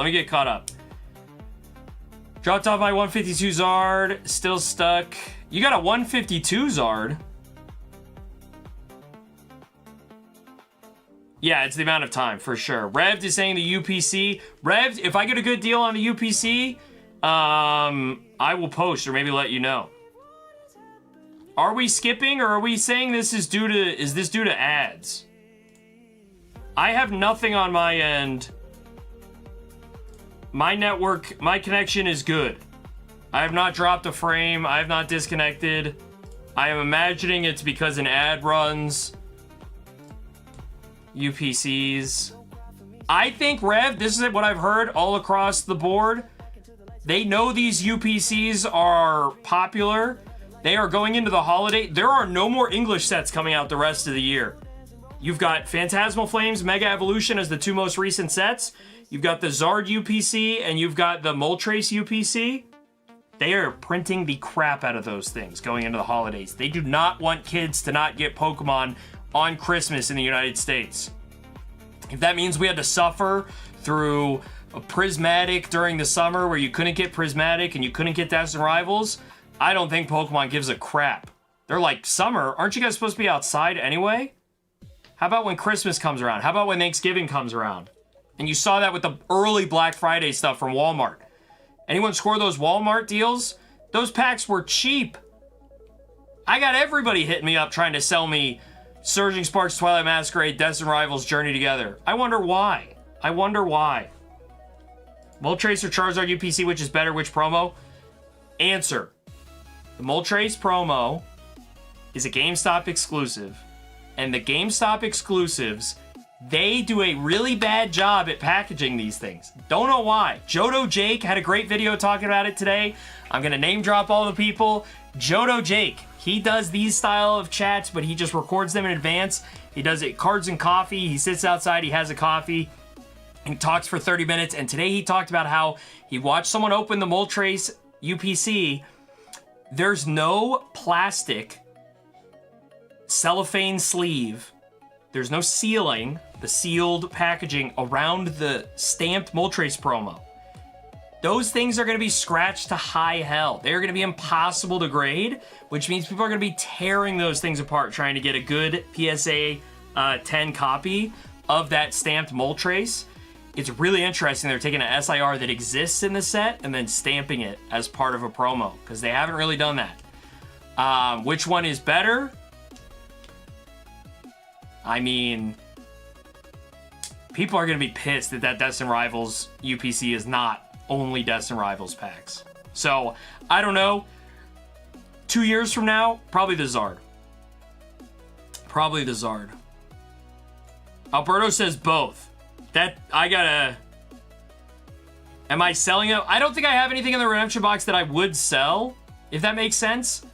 Dropped off my 152 Zard. Still stuck. You got a 152 Zard? Yeah, it's the amount of time, for sure. Revd is saying the UPC. Revd, if I get a good deal on the UPC... I will post or maybe let you know. Are we skipping or are we saying this is due to ads? I have nothing on my end. My network, my connection is good. I have not dropped a frame. I have not disconnected. I am imagining it's because an ad runs. UPCs. I think, Rev, this is what I've heard all across the board. They know these UPCs are popular. They are going into the holiday. There are no more English sets coming out the rest of the year. You've got Phantasmal Flames, Mega Evolution as the 2 most recent sets. You've got the Zard UPC and you've got the Moltres UPC. They are printing the crap out of those things going into the holidays. They do not want kids to not get Pokemon on Christmas in the United States. If that means we had to suffer through a Prismatic during the summer where you couldn't get Prismatic and you couldn't get Destined Rivals, I don't think Pokemon gives a crap. They're like, summer? Aren't you guys supposed to be outside anyway? How about when Christmas comes around? How about when Thanksgiving comes around? And you saw that with the early Black Friday stuff from Walmart. Anyone score those Walmart deals? Those packs were cheap. I got everybody hitting me up trying to sell me Surging Sparks, Twilight Masquerade, Destined Rivals, Journey Together. I wonder why. I wonder why. Moltres or Charizard UPC, which is better? Which promo? Answer. The Moltres promo is a GameStop exclusive. And the GameStop exclusives, they do a really bad job at packaging these things. Don't know why. Jodo Jake had a great video talking about it today. I'm going to name drop all the people. Jodo Jake, he does these style of chats, but he just records them in advance. He does it cards and coffee. He sits outside, he has a coffee, and talks for 30 minutes. And today he talked about how he watched someone open the Moltres UPC. There's no plastic cellophane sleeve. There's no sealing, the sealed packaging around the stamped Moltres promo. Those things are going to be scratched to high hell. They're going to be impossible to grade, which means people are going to be tearing those things apart trying to get a good PSA 10 copy of that stamped Moltres. It's really interesting. They're taking an SIR that exists in the set and then stamping it as part of a promo, because they haven't really done that. Which one is better? I mean, people are going to be pissed that that Destined Rivals UPC is not only Destined Rivals packs. So, I don't know. 2 years from now, probably the Zard. Probably the Zard. Alberto says both. That, I gotta... Am I selling it? I don't think I have anything in the redemption box that I would sell, if that makes sense.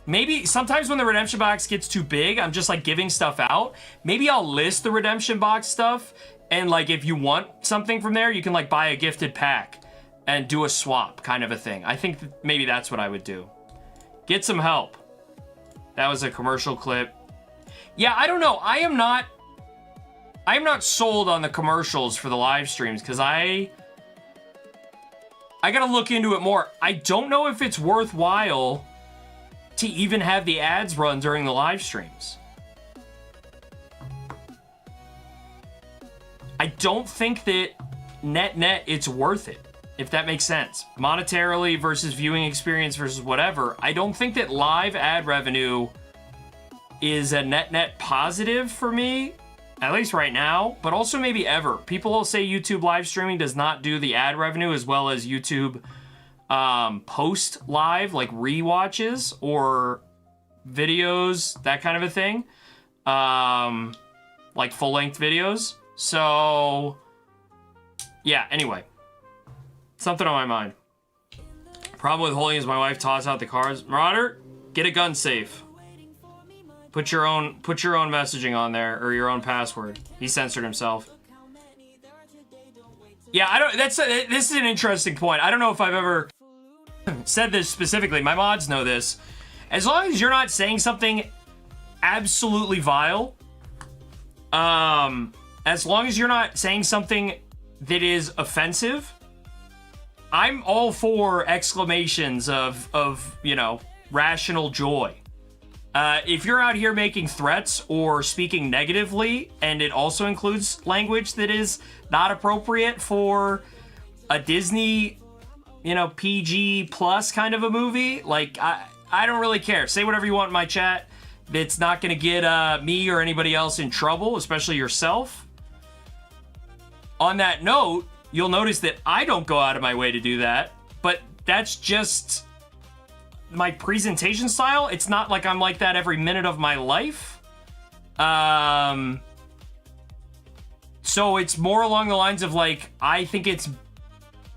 Maybe sometimes when the redemption box gets too big, I'm just like giving stuff out. Maybe I'll list the redemption box stuff, and like if you want something from there, you can like buy a gifted pack and do a swap kind of a thing. I think maybe that's what I would do. Get some help. That was a commercial clip. Yeah, I don't know. I am not sold on the commercials for the live streams because I gotta look into it more. I don't know if it's worthwhile to even have the ads run during the live streams. I don't think that net it's worth it, if that makes sense. Monetarily versus viewing experience versus whatever, I don't think that live ad revenue is a net positive for me, at least right now, but also maybe ever. People will say YouTube live streaming does not do the ad revenue as well as YouTube post live, like rewatches or videos, that kind of a thing, like full-length videos. So yeah, anyway, something on my mind. Problem with holding is my wife toss out the cards. Marauder, get a gun safe. Put your own messaging on there, or your own password. He censored himself. Yeah, I don't. This is an interesting point. I don't know if I've ever said this specifically. My mods know this. As long as you're not saying something absolutely vile, as long as you're not saying something that is offensive, I'm all for exclamations of you know, rational joy. If you're out here making threats or speaking negatively, and it also includes language that is not appropriate for a Disney, you know, PG plus kind of a movie, like, I don't really care. Say whatever you want in my chat. It's not going to get me or anybody else in trouble, especially yourself. On that note, you'll notice that I don't go out of my way to do that, but that's just my presentation style. It's not like I'm like that every minute of my life. So it's more along the lines of like, I think it's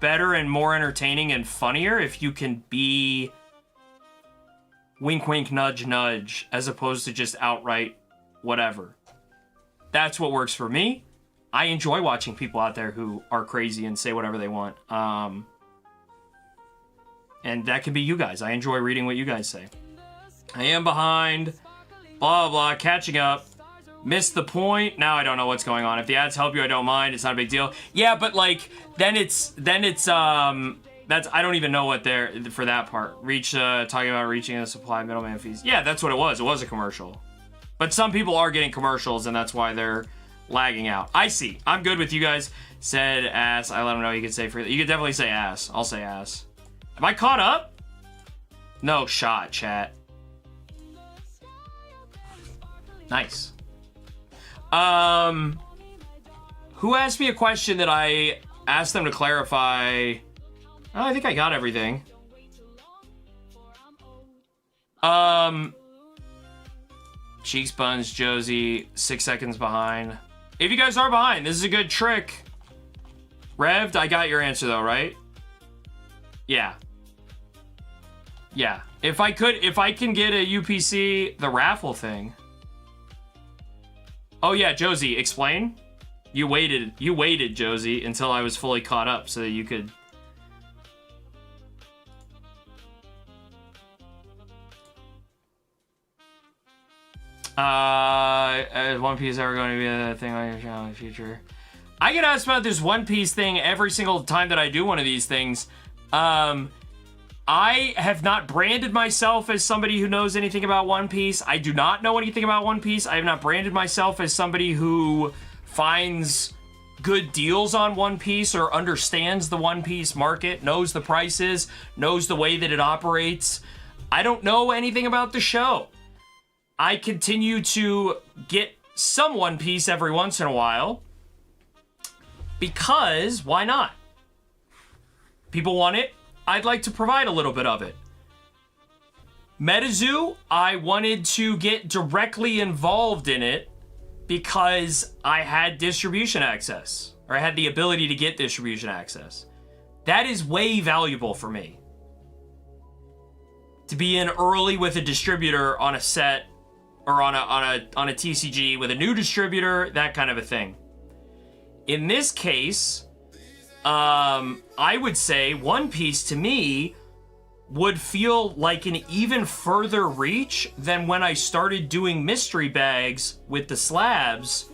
better and more entertaining and funnier if you can be wink wink nudge nudge as opposed to just outright whatever. That's what works for me. I enjoy watching people out there who are crazy and say whatever they want. And that could be you guys. I enjoy reading what you guys say. I am behind. Blah, blah, catching up. Missed the point. Now I don't know what's going on. If the ads help you, I don't mind. It's not a big deal. Yeah, but like, then it's, that's, I don't even know what they're, for that part. Talking about reaching a supply middleman fees. Yeah, that's what it was. It was a commercial. But some people are getting commercials, and that's why they're lagging out. I see. I'm good with you guys. Said ass. I let him know you could say free. You could definitely say ass. I'll say ass. Am I caught up? No shot, chat. Nice. Who asked me a question that I asked them to clarify? Oh, I think I got everything. Cheeks buns, Josie, 6 seconds behind. If you guys are behind, this is a good trick. Rev'd, I got your answer though, right? Yeah. Yeah. If I can get a UPC, the raffle thing. Oh yeah, Josie, explain. You waited, Josie, until I was fully caught up so that you could. Is One Piece ever going to be a thing on your channel in the future? I get asked about this One Piece thing every single time that I do one of these things. I have not branded myself as somebody who knows anything about One Piece. I do not know anything about One Piece. I have not branded myself as somebody who finds good deals on One Piece or understands the One Piece market, knows the prices, knows the way that it operates. I don't know anything about the show. I continue to get some One Piece every once in a while because why not? People want it. I'd like to provide a little bit of it. MetaZoo, I wanted to get directly involved in it because I had distribution access, or I had the ability to get distribution access. That is way valuable for me. To be in early with a distributor on a set, or on a TCG with a new distributor, that kind of a thing. In this case, I would say One Piece to me would feel like an even further reach than when I started doing mystery bags with the slabs.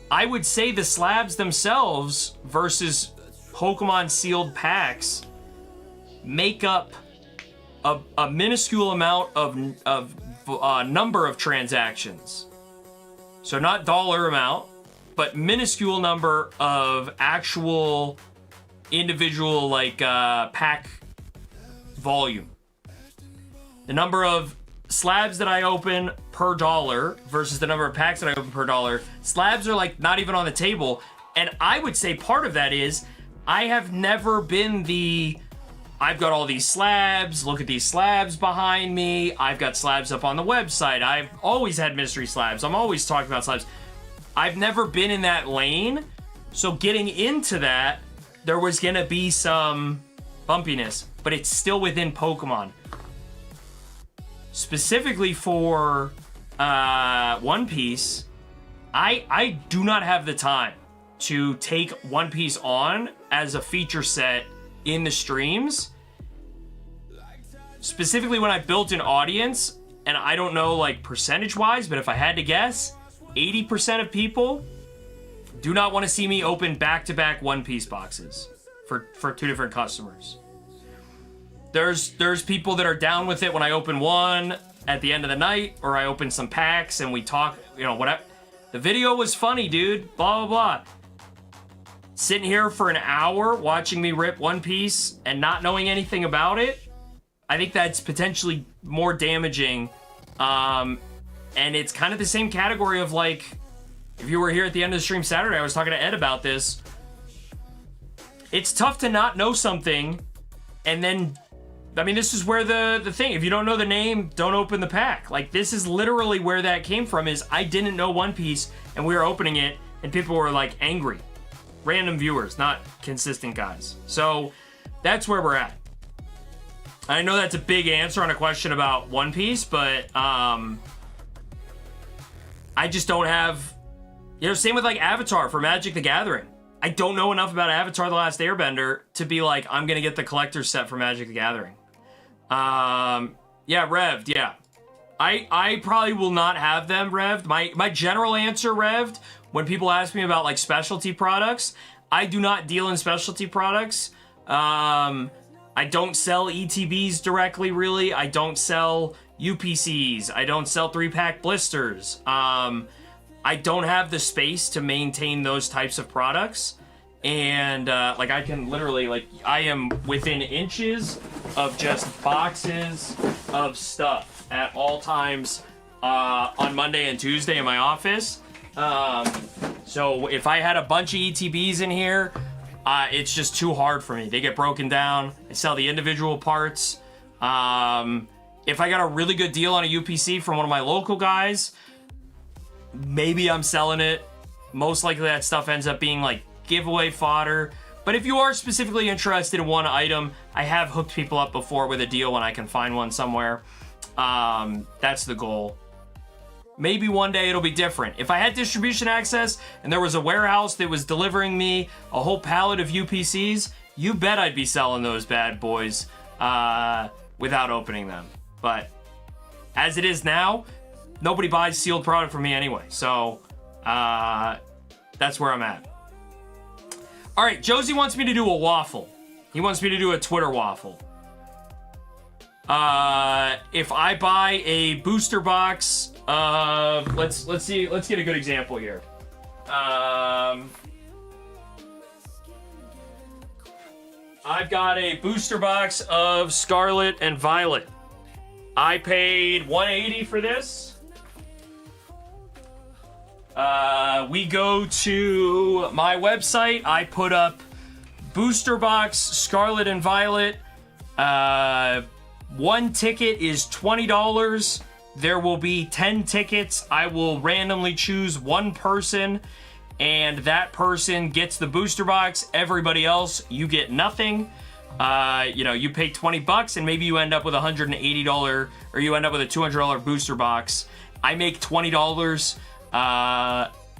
I would say the slabs themselves versus Pokemon sealed packs make up a minuscule amount of number of transactions. So not dollar amount, but minuscule number of actual individual pack volume. The number of slabs that I open per dollar versus the number of packs that I open per dollar. Slabs are like not even on the table. And I would say part of that is I have never been I've got all these slabs, look at these slabs behind me, I've got slabs up on the website, I've always had mystery slabs, I'm always talking about slabs. I've never been in that lane, so getting into that, there was gonna be some bumpiness, but it's still within Pokemon. Specifically for One Piece, I do not have the time to take One Piece on as a feature set in the streams. Specifically when I built an audience, and I don't know like percentage wise, but if I had to guess, 80% of people do not want to see me open back-to-back One Piece boxes for two different customers. There's people that are down with it when I open one at the end of the night, or I open some packs and we talk, whatever. The video was funny, dude, blah, blah, blah. Sitting here for an hour watching me rip One Piece and not knowing anything about it, I think that's potentially more damaging. And it's kind of the same category of like, if you were here at the end of the stream Saturday, I was talking to Ed about this. It's tough to not know something, and then, I mean, this is where the thing, if you don't know the name, don't open the pack. Like, this is literally where that came from, is I didn't know One Piece, and we were opening it, and people were like angry. Random viewers, not consistent guys. So that's where we're at. I know that's a big answer on a question about One Piece, but I just don't have, same with like Avatar for Magic the Gathering. I don't know enough about Avatar: The Last Airbender to be like, I'm gonna get the collector's set for Magic the Gathering. Yeah, Rev'd, yeah. I probably will not have them Rev'd. My general answer, Rev'd, when people ask me about like specialty products, I do not deal in specialty products. I don't sell ETBs directly, really. I don't sell UPCs. I don't sell 3-pack blisters. I don't have the space to maintain those types of products. And like I can literally, like, I am within inches of just boxes of stuff at all times on Monday and Tuesday in my office. So if I had a bunch of ETBs in here, it's just too hard for me. They get broken down. I sell the individual parts. If I got a really good deal on a UPC from one of my local guys, maybe I'm selling it. Most likely that stuff ends up being like giveaway fodder. But if you are specifically interested in one item, I have hooked people up before with a deal when I can find one somewhere. That's the goal. Maybe one day it'll be different. If I had distribution access and there was a warehouse that was delivering me a whole pallet of UPCs, you bet I'd be selling those bad boys without opening them. But as it is now, nobody buys sealed product from me anyway. So that's where I'm at. All right, Josie wants me to do a waffle. He wants me to do a Twitter waffle. If I buy a booster box of, let's get a good example here. I've got a booster box of Scarlet and Violet. I paid $180 for this. We go to my website. I put up booster box Scarlet and Violet. One ticket is $20. There will be 10 tickets. I will randomly choose one person, and that person gets the booster box. Everybody else, you get nothing. You pay $20 and maybe you end up with $180 or you end up with a $200 booster box. I make $20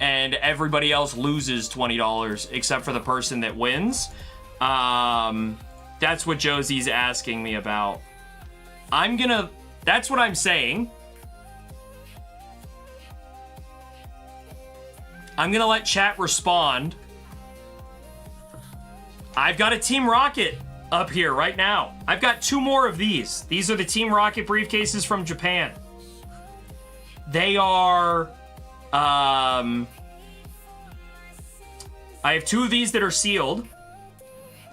and everybody else loses $20 except for the person that wins. That's what Josie's asking me about. That's what I'm saying. I'm gonna let chat respond. I've got a Team Rocket up here right now. I've got 2 more of these. These are the Team Rocket briefcases from Japan. They are, I have 2 of these that are sealed.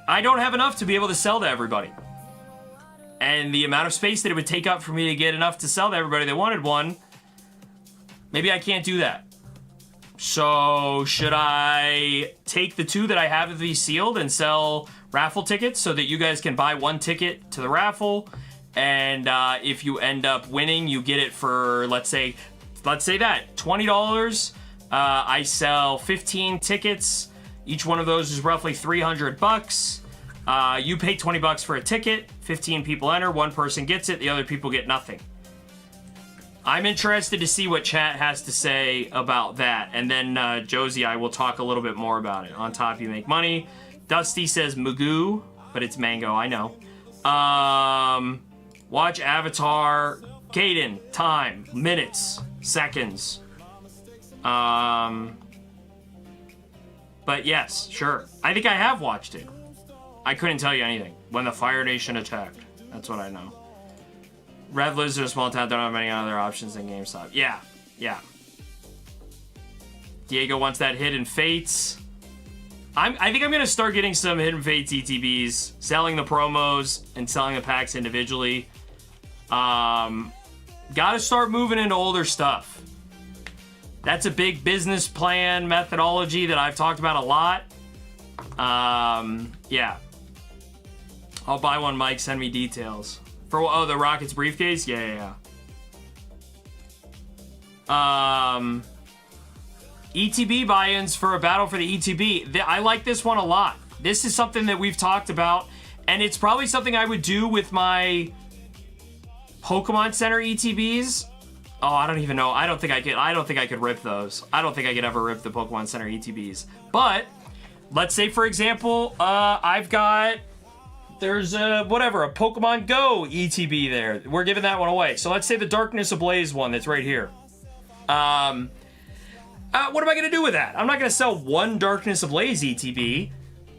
I don't have enough to be able to sell to everybody. And the amount of space that it would take up for me to get enough to sell to everybody that wanted one, maybe I can't do that. So should I take the 2 that I have of these sealed and sell raffle tickets so that you guys can buy 1 ticket to the raffle? And if you end up winning, you get it for, let's say that, $20. I sell 15 tickets. Each one of those is roughly $300. You pay $20 for a ticket. 15 people enter. 1 person gets it. The other people get nothing. I'm interested to see what chat has to say about that. And then, Josie, I will talk a little bit more about it. On top, you make money. Dusty says Magoo, but it's mango, I know. Watch Avatar. Caden, time, minutes, seconds. But yes, sure. I think I have watched it. I couldn't tell you anything. When the Fire Nation attacked. That's what I know. Red Lizard, a small town, don't have many other options than GameStop. Yeah. Diego wants that Hidden Fates. I think I'm going to start getting some Hidden Fates ETBs, selling the promos, and selling the packs individually. Gotta start moving into older stuff. That's a big business plan methodology that I've talked about a lot. Yeah. I'll buy one, Mike. Send me details. For the Rockets briefcase? Yeah. ETB buy-ins for a battle for the ETB. I like this one a lot. This is something that we've talked about, and it's probably something I would do with my Pokemon Center ETBs. Oh, I don't even know. I don't think I could rip those. I don't think I could ever rip the Pokemon Center ETBs. But let's say, for example, there's a Pokemon Go ETB there. We're giving that one away. So let's say the Darkness Ablaze one that's right here. What am I going to do with that? I'm not going to sell one Darkness Ablaze ETB.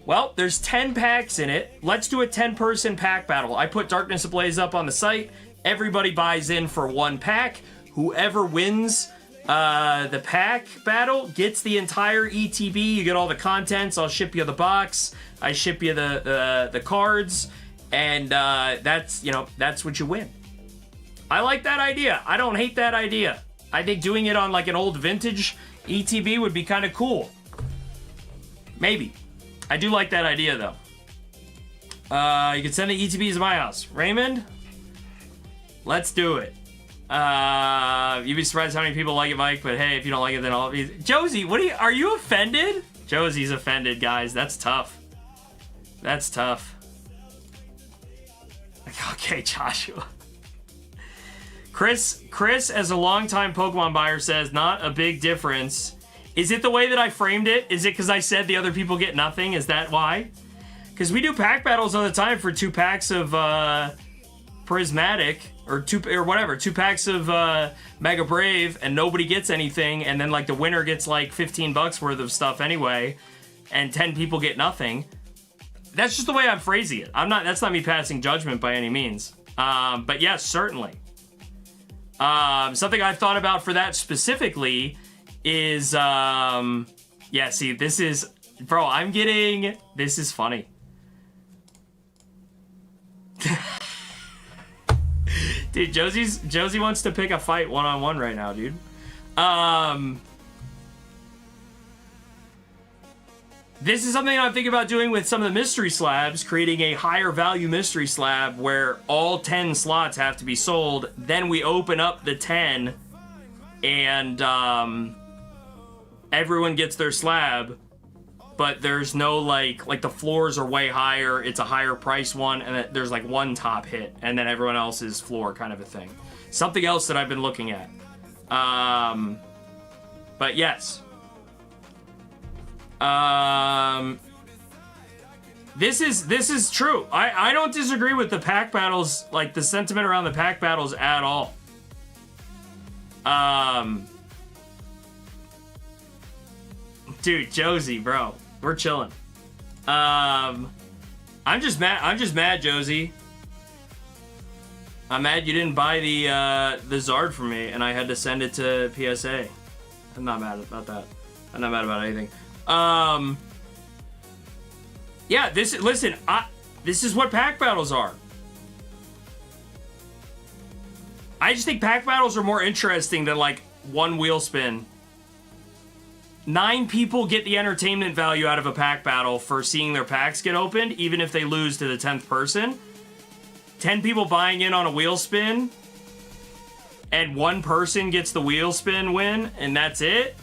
Well, there's 10 packs in it. Let's do a 10-person pack battle. I put Darkness Ablaze up on the site, Everybody buys in for one pack. Whoever wins the pack battle gets the entire ETB. You get all the contents. I'll ship you the box. I ship you the cards, and that's what you win. I like that idea. I don't hate that idea. I think doing it on like an old vintage ETB would be kind of cool. Maybe. I do like that idea though. You can send the ETBs to my house. Raymond, let's do it. You'd be surprised how many people like it, Mike, but hey, if you don't like it, then I'll be... Josie, are you offended? Josie's offended, guys. That's tough. That's tough. Okay, Joshua. Chris, as a longtime Pokemon buyer, says, not a big difference. Is it the way that I framed it? Is it because I said the other people get nothing? Is that why? Because we do pack battles all the time for 2 packs of Prismatic, or 2 packs of Mega Brave, and nobody gets anything, and then like the winner gets like $15 worth of stuff anyway, and 10 people get nothing. That's just the way I'm phrasing it. That's not me passing judgment by any means. But yes, certainly. Something I've thought about for that specifically is, yeah, see, this is, bro, this is funny. Dude, Josie wants to pick a fight one-on-one right now, dude. This is something I'm thinking about doing with some of the mystery slabs, creating a higher value mystery slab where all 10 slots have to be sold. Then we open up the 10 and everyone gets their slab, but there's no like the floors are way higher. It's a higher price one, and there's like one top hit, and then everyone else's floor kind of a thing. Something else that I've been looking at. But yes. This is true. I don't disagree with the pack battles, like the sentiment around the pack battles at all. Dude, Josie, bro, we're chilling. I'm just mad, Josie. I'm mad you didn't buy the Zard for me, and I had to send it to PSA. I'm not mad about that. I'm not mad about anything. Yeah, this is what pack battles are. I just think pack battles are more interesting than like one wheel spin. 9 people get the entertainment value out of a pack battle for seeing their packs get opened, even if they lose to the 10th person. 10 people buying in on a wheel spin, and 1 person gets the wheel spin win, and that's it.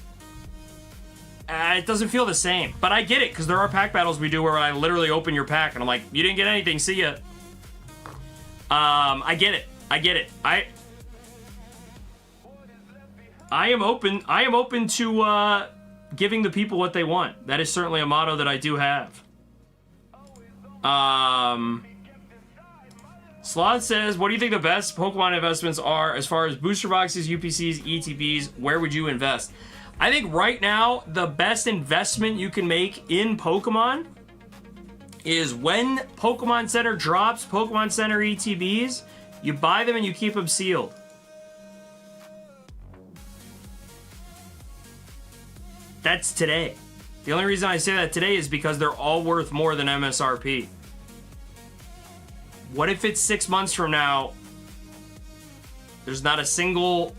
It doesn't feel the same, but I get it, because there are pack battles we do where I literally open your pack, and I'm like, you didn't get anything, see ya. I get it. I am open to giving the people what they want. That is certainly a motto that I do have. Sloth says, what do you think the best Pokemon investments are as far as booster boxes, UPCs, ETBs? Where would you invest? I think right now, the best investment you can make in Pokemon is when Pokemon Center drops Pokemon Center ETBs, you buy them and you keep them sealed. That's today. The only reason I say that today is because they're all worth more than MSRP. What if it's 6 months from now, there's not a single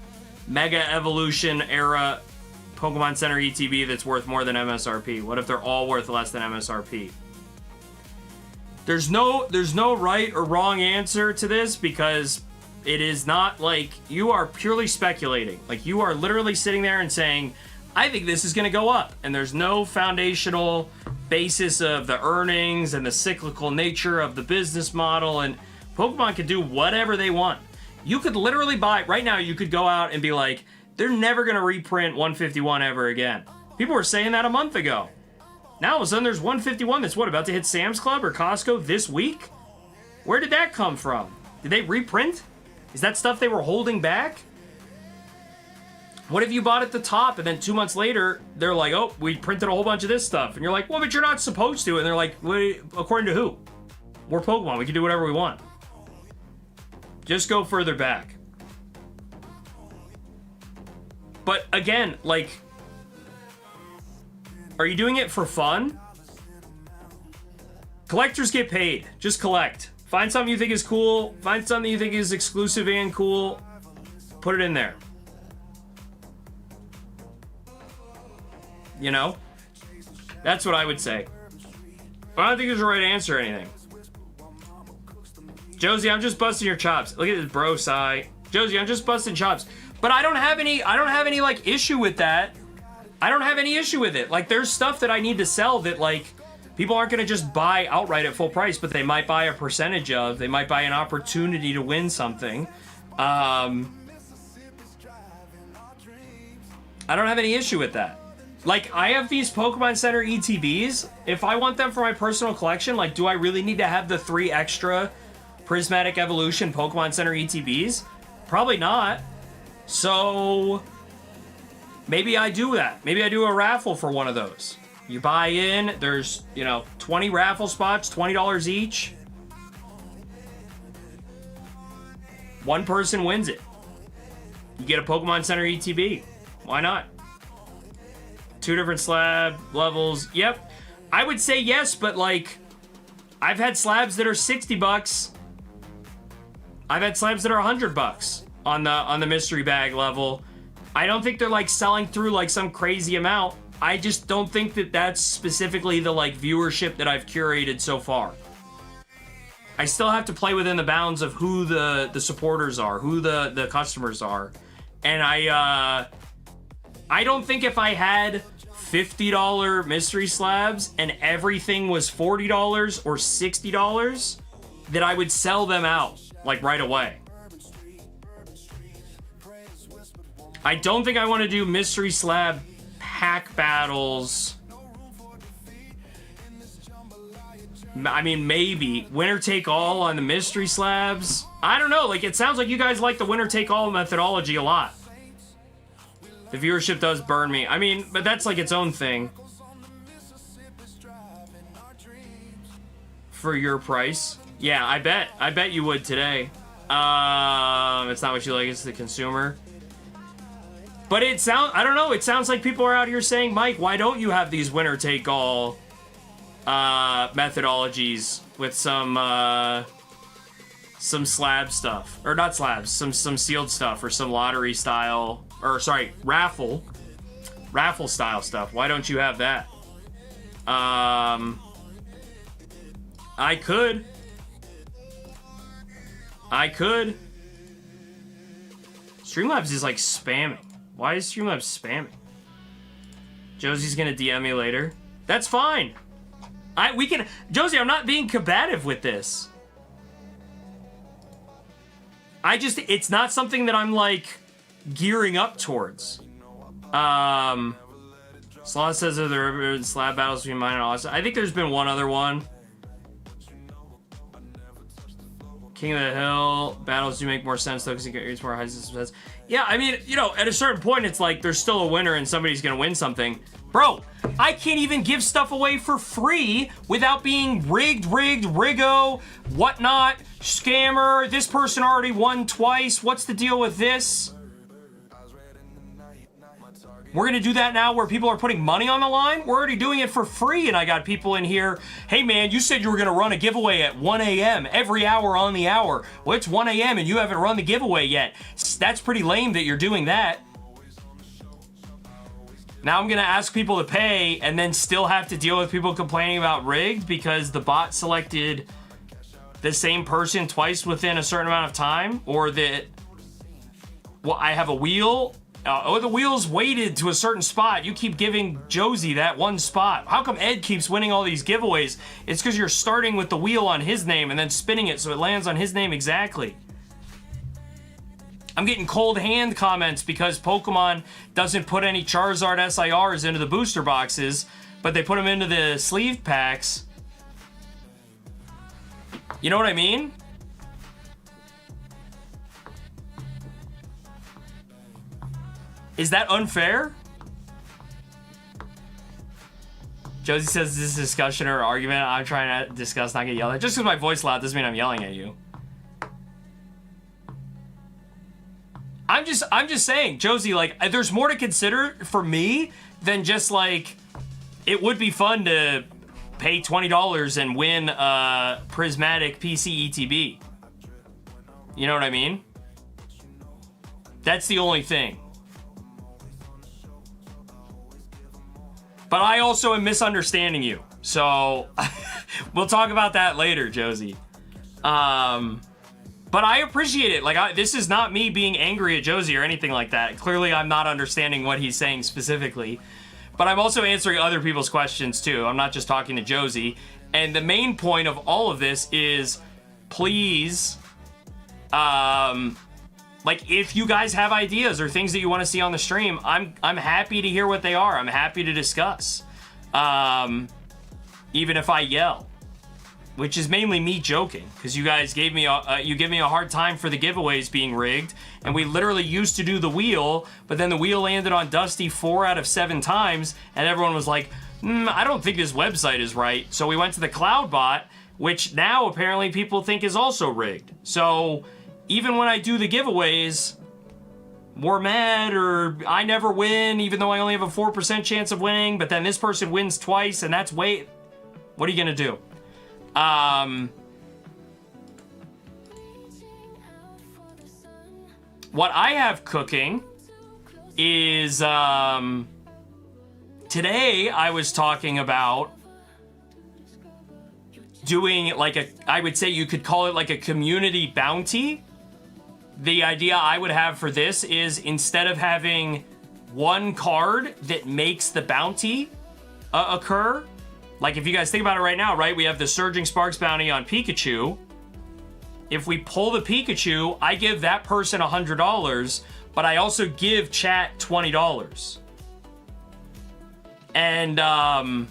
Mega Evolution era Pokemon Center ETB that's worth more than MSRP? What if they're all worth less than MSRP? There's no right or wrong answer to this, because it is not like you are purely speculating. Like, you are literally sitting there and saying, I think this is going to go up, and there's no foundational basis of the earnings and the cyclical nature of the business model, and Pokemon can do whatever they want. You could literally buy, right now you could go out and be like, they're never going to reprint 151 ever again. People were saying that a month ago. Now all of a sudden there's 151 that's about to hit Sam's Club or Costco this week? Where did that come from? Did they reprint? Is that stuff they were holding back? What if you bought at the top and then 2 months later, they're like, oh, we printed a whole bunch of this stuff. And you're like, well, but you're not supposed to. And they're like, wait, according to who? We're Pokemon. We can do whatever we want. Just go further back. But again, like, are you doing it for fun? Collectors get paid. Just collect. Find something you think is cool. Find something you think is exclusive and cool. Put it in there. You know? That's what I would say. But I don't think there's a right answer or anything. Josie, I'm just busting your chops. Look at this bro sigh. Josie, I'm just busting chops. But I don't have any like issue with that. I don't have any issue with it. Like, there's stuff that I need to sell that, like, people aren't gonna just buy outright at full price, but they might buy a percentage of. They might buy an opportunity to win something. I don't have any issue with that. Like, I have these Pokemon Center ETBs. If I want them for my personal collection, like, do I really need to have the 3 extra Prismatic Evolution Pokemon Center ETBs? Probably not. So maybe I do that. Maybe I do a raffle for one of those. You buy in, there's, you know, 20 raffle spots, $20 each. One person wins it. You get a Pokemon Center ETB. Why not? 2 different slab levels. Yep. I would say yes, but like, I've had slabs that are $60. I've had slabs that are $100 on the mystery bag level. I don't think they're like selling through like some crazy amount. I just don't think that that's specifically the like viewership that I've curated so far. I still have to play within the bounds of who the supporters are, who the customers are. And I don't think if I had $50 mystery slabs and everything was $40 or $60 that I would sell them out like right away. I don't think I want to do mystery slab pack battles. I mean, maybe winner take all on the mystery slabs. I don't know. Like, it sounds like you guys like the winner take all methodology a lot. The viewership does burn me. I mean, but that's like its own thing. For your price. Yeah, I bet you would today. It's not what you like, it's the consumer. But it I don't know, it sounds like people are out here saying, Mike, why don't you have these winner take all methodologies with some slab stuff, or not slabs, some sealed stuff, or some lottery style, or sorry, raffle style stuff. Why don't you have that? I could. Streamlabs is like spamming. Why is Streamlabs spamming? Josie's gonna DM me later. That's fine. Josie, I'm not being combative with this. It's not something that I'm like gearing up towards. Sloth says that there have been slab battles between mine and Austin. I think there's been one other one. King of the Hill battles do make more sense though, because you get more high success. Yeah, I mean, you know, at a certain point, it's like there's still a winner and somebody's gonna win something. Bro, I can't even give stuff away for free without being rigged, riggo, whatnot, scammer. This person already won twice. What's the deal with this? We're gonna do that now where people are putting money on the line? We're already doing it for free, and I got people in here, hey man, you said you were gonna run a giveaway at 1 a.m. every hour on the hour. Well, it's 1 a.m. and you haven't run the giveaway yet. That's pretty lame that you're doing that. Now I'm gonna ask people to pay and then still have to deal with people complaining about rigged because the bot selected the same person twice within a certain amount of time, or that, well, I have a wheel. The wheel's weighted to a certain spot. You keep giving Josie that one spot. How come Ed keeps winning all these giveaways? It's because you're starting with the wheel on his name and then spinning it so it lands on his name exactly. I'm getting cold hand comments because Pokemon doesn't put any Charizard SIRs into the booster boxes, but they put them into the sleeve packs. You know what I mean? Is that unfair? Josie says this is a discussion or argument. I'm trying to discuss, not get yelled at. Just because my voice loud doesn't mean I'm yelling at you. I'm just saying, Josie, like, there's more to consider for me than just like, it would be fun to pay $20 and win a prismatic PC ETB. You know what I mean? That's the only thing. But I also am misunderstanding you. So we'll talk about that later, Josie. But I appreciate it. Like, this is not me being angry at Josie or anything like that. Clearly, I'm not understanding what he's saying specifically. But I'm also answering other people's questions, too. I'm not just talking to Josie. And the main point of all of this is, please, like, if you guys have ideas or things that you want to see on the stream, I'm happy to hear what they are. I'm happy to discuss. Even if I yell. Which is mainly me joking, because you guys gave me a hard time for the giveaways being rigged, and we literally used to do the wheel, but then the wheel landed on Dusty 4 out of 7 times, and everyone was like, I don't think this website is right. So we went to the cloud bot, which now apparently people think is also rigged. So even when I do the giveaways, we're mad, or I never win, even though I only have a 4% chance of winning, but then this person wins twice, and that's what are you gonna do? What I have cooking is, today I was talking about doing like I would say you could call it like a community bounty. The idea I would have for this is, instead of having one card that makes the bounty occur, like, if you guys think about it right now, right? We have the Surging Sparks bounty on Pikachu. If we pull the Pikachu, I give that person $100, but I also give chat $20. And, no,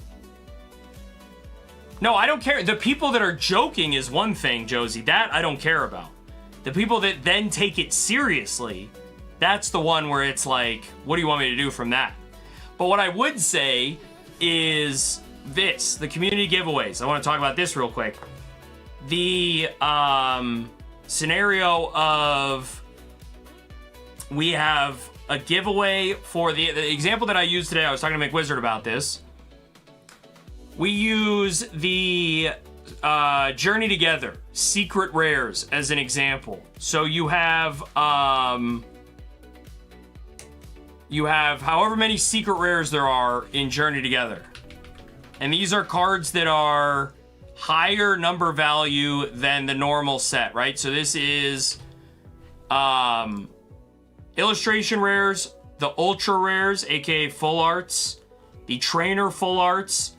I don't care. The people that are joking is one thing, Josie. That I don't care about. The people that then take it seriously, that's the one where it's like, what do you want me to do from that? But what I would say is this, the community giveaways. I want to talk about this real quick. The scenario of, we have a giveaway for the example that I used today. I was talking to McWizard about this. We use the Journey Together secret rares as an example. So you have however many secret rares there are in Journey Together. And these are cards that are higher number value than the normal set, right? So this is illustration rares, the ultra rares, aka full arts, the trainer full arts,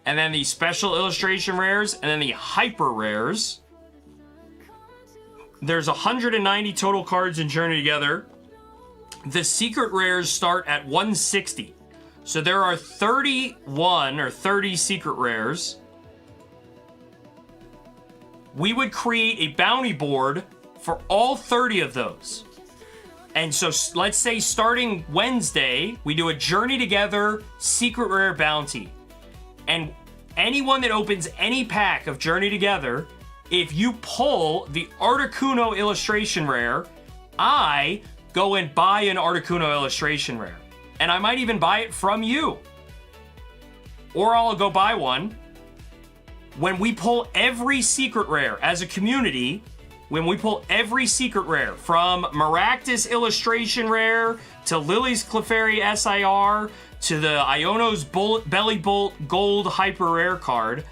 and then the special illustration rares, and then the hyper rares. There's 190 total cards in Journey Together. The secret rares start at 160. So there are 31 or 30 secret rares. We would create a bounty board for all 30 of those. And so let's say starting Wednesday, we do a Journey Together secret rare bounty. And anyone that opens any pack of Journey Together, if you pull the Articuno illustration rare, I go and buy an Articuno illustration rare. And I might even buy it from you. Or I'll go buy one. When we pull every secret rare as a community, when we pull every secret rare, from Maractus illustration rare to Lily's Clefairy SIR to the Iono's Belly Bolt gold hyper rare card,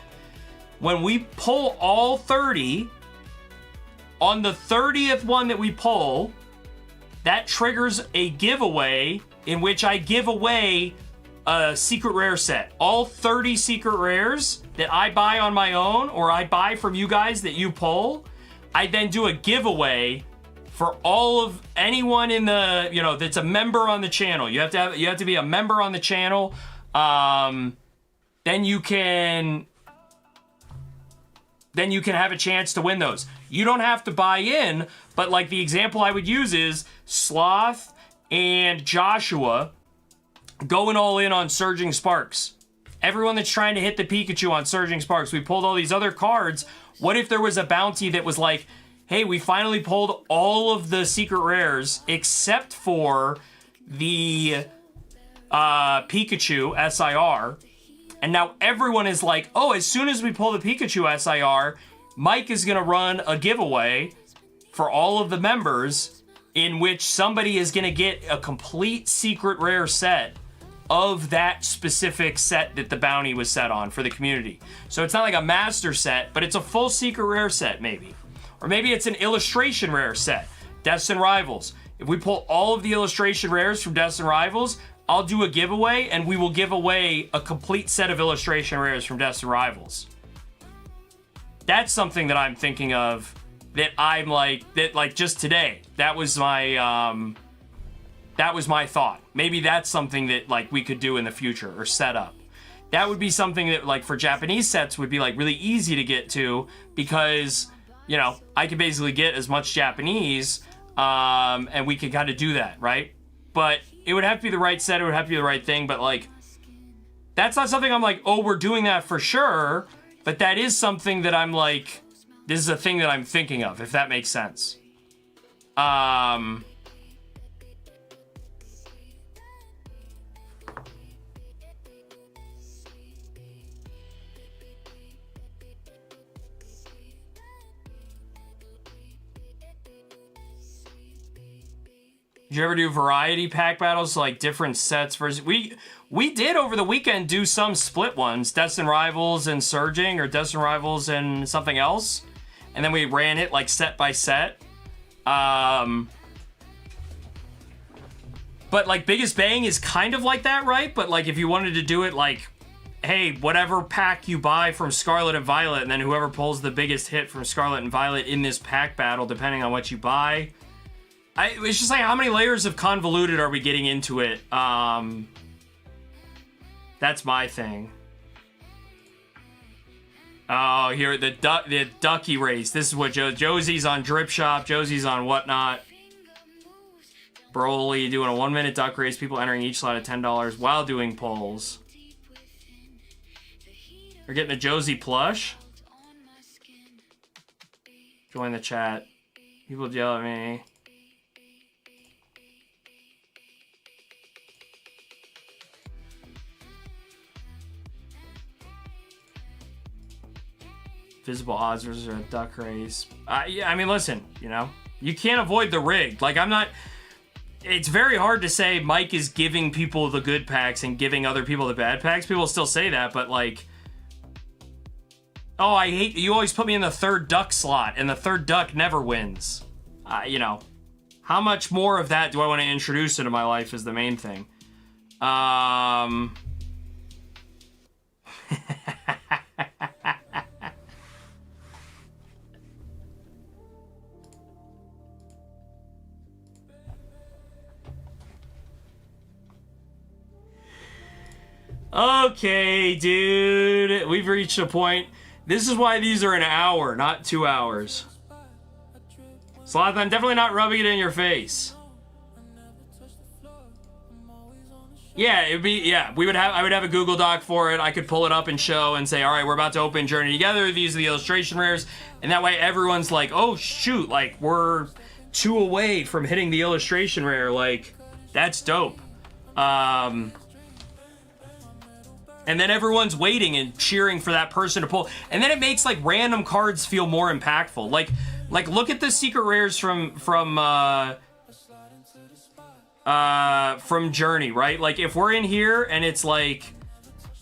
when we pull all 30, on the 30th one that we pull, that triggers a giveaway in which I give away a secret rare set. All 30 secret rares that I buy on my own, or I buy from you guys that you pull, I then do a giveaway for all of anyone in the, that's a member on the channel. You have to be a member on the channel. Then you can have a chance to win those. You don't have to buy in, but like the example I would use is Sloth and Joshua going all in on Surging Sparks. Everyone that's trying to hit the Pikachu on Surging Sparks, we pulled all these other cards. What if there was a bounty that was like, hey, we finally pulled all of the secret rares except for the Pikachu SIR. And now everyone is like, oh, as soon as we pull the Pikachu SIR, Mike is going to run a giveaway for all of the members in which somebody is going to get a complete secret rare set of that specific set that the bounty was set on for the community. So it's not like a master set, but it's a full secret rare set maybe. Or maybe it's an illustration rare set. Deaths and Rivals. If we pull all of the illustration rares from Deaths and Rivals, I'll do a giveaway, and we will give away a complete set of illustration rares from Deaths and Rivals. That's something that I'm thinking of, that I'm like, that like just today, that was my thought. Maybe that's something that like we could do in the future or set up. That would be something that like for Japanese sets would be like really easy to get to, because, you know, I could basically get as much Japanese, and we could kind of do that, right? But it would have to be the right set, it would have to be the right thing, but like, that's not something I'm like, oh, we're doing that for sure, but that is something that I'm like, this is a thing that I'm thinking of, if that makes sense. Did you ever do variety pack battles, like different sets versus... We did over the weekend do some split ones, Deaths and Rivals and Surging, or Deaths and Rivals and something else. And then we ran it like set by set. But like Biggest Bang is kind of like that, right? But like if you wanted to do it like, hey, whatever pack you buy from Scarlet and Violet, and then whoever pulls the biggest hit from Scarlet and Violet in this pack battle, depending on what you buy... it's just like, how many layers of convoluted are we getting into it? That's my thing. Oh, here, the ducky race. This is what Josie's on Drip Shop. Josie's on Whatnot. Broly doing a 1-minute duck race. People entering each slot at $10 while doing polls. We're getting a Josie plush. Join the chat. People yell at me. Visible odds versus a duck race. Yeah, I mean, listen, you know, you can't avoid the rig. Like, I'm not... It's very hard to say Mike is giving people the good packs and giving other people the bad packs. People still say that, but like... Oh, I hate... You always put me in the third duck slot, and the third duck never wins. You know, how much more of that do I want to introduce into my life is the main thing. Okay, dude, we've reached a point. This is why these are an hour, not 2 hours. Sloth, I'm definitely not rubbing it in your face. Yeah, it'd be, yeah, I would have a Google Doc for it. I could pull it up and show and say, all right, we're about to open Journey together. These are the illustration rares. And that way everyone's like, oh, shoot, like, we're 2 away from hitting the illustration rare. Like, that's dope. And then everyone's waiting and cheering for that person to pull. And then it makes like random cards feel more impactful. Like look at the secret rares from Journey, right? Like if we're in here and it's like,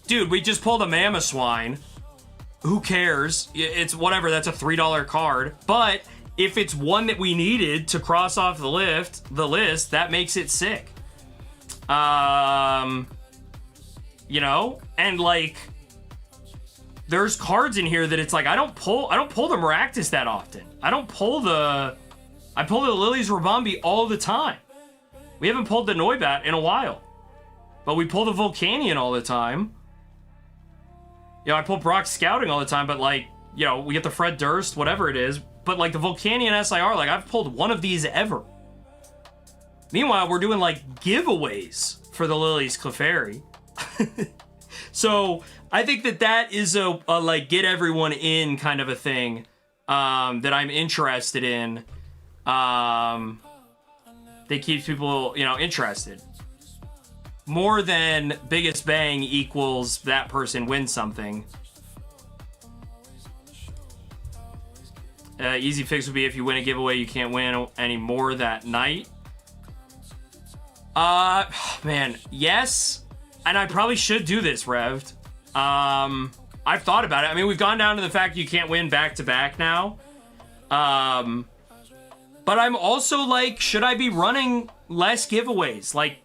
dude, we just pulled a Mamoswine. Who cares? It's whatever, that's a $3 card. But if it's one that we needed to cross off the list, that makes it sick. You know, and like there's cards in here that it's like I don't pull the Maractus that often. I pull the Lily's Rabambi all the time. We haven't pulled the Noibat in a while, but we pull the Volcanion all the time. You know, I pull Brock Scouting all the time, but like, you know, we get the Fred Durst, whatever it is. But like the Volcanion SIR, like I've pulled one of these ever. Meanwhile, we're doing like giveaways for the Lily's Clefairy. So I think that is a like get everyone in kind of a thing. that I'm interested in, that keeps people, you know, interested. More than biggest bang equals that person wins something. Easy fix would be if you win a giveaway, you can't win any more that night. Man, yes. And I probably should do this, Rev'd. I've thought about it. I mean, we've gone down to the fact you can't win back-to-back now. But I'm also like, should I be running less giveaways? Like,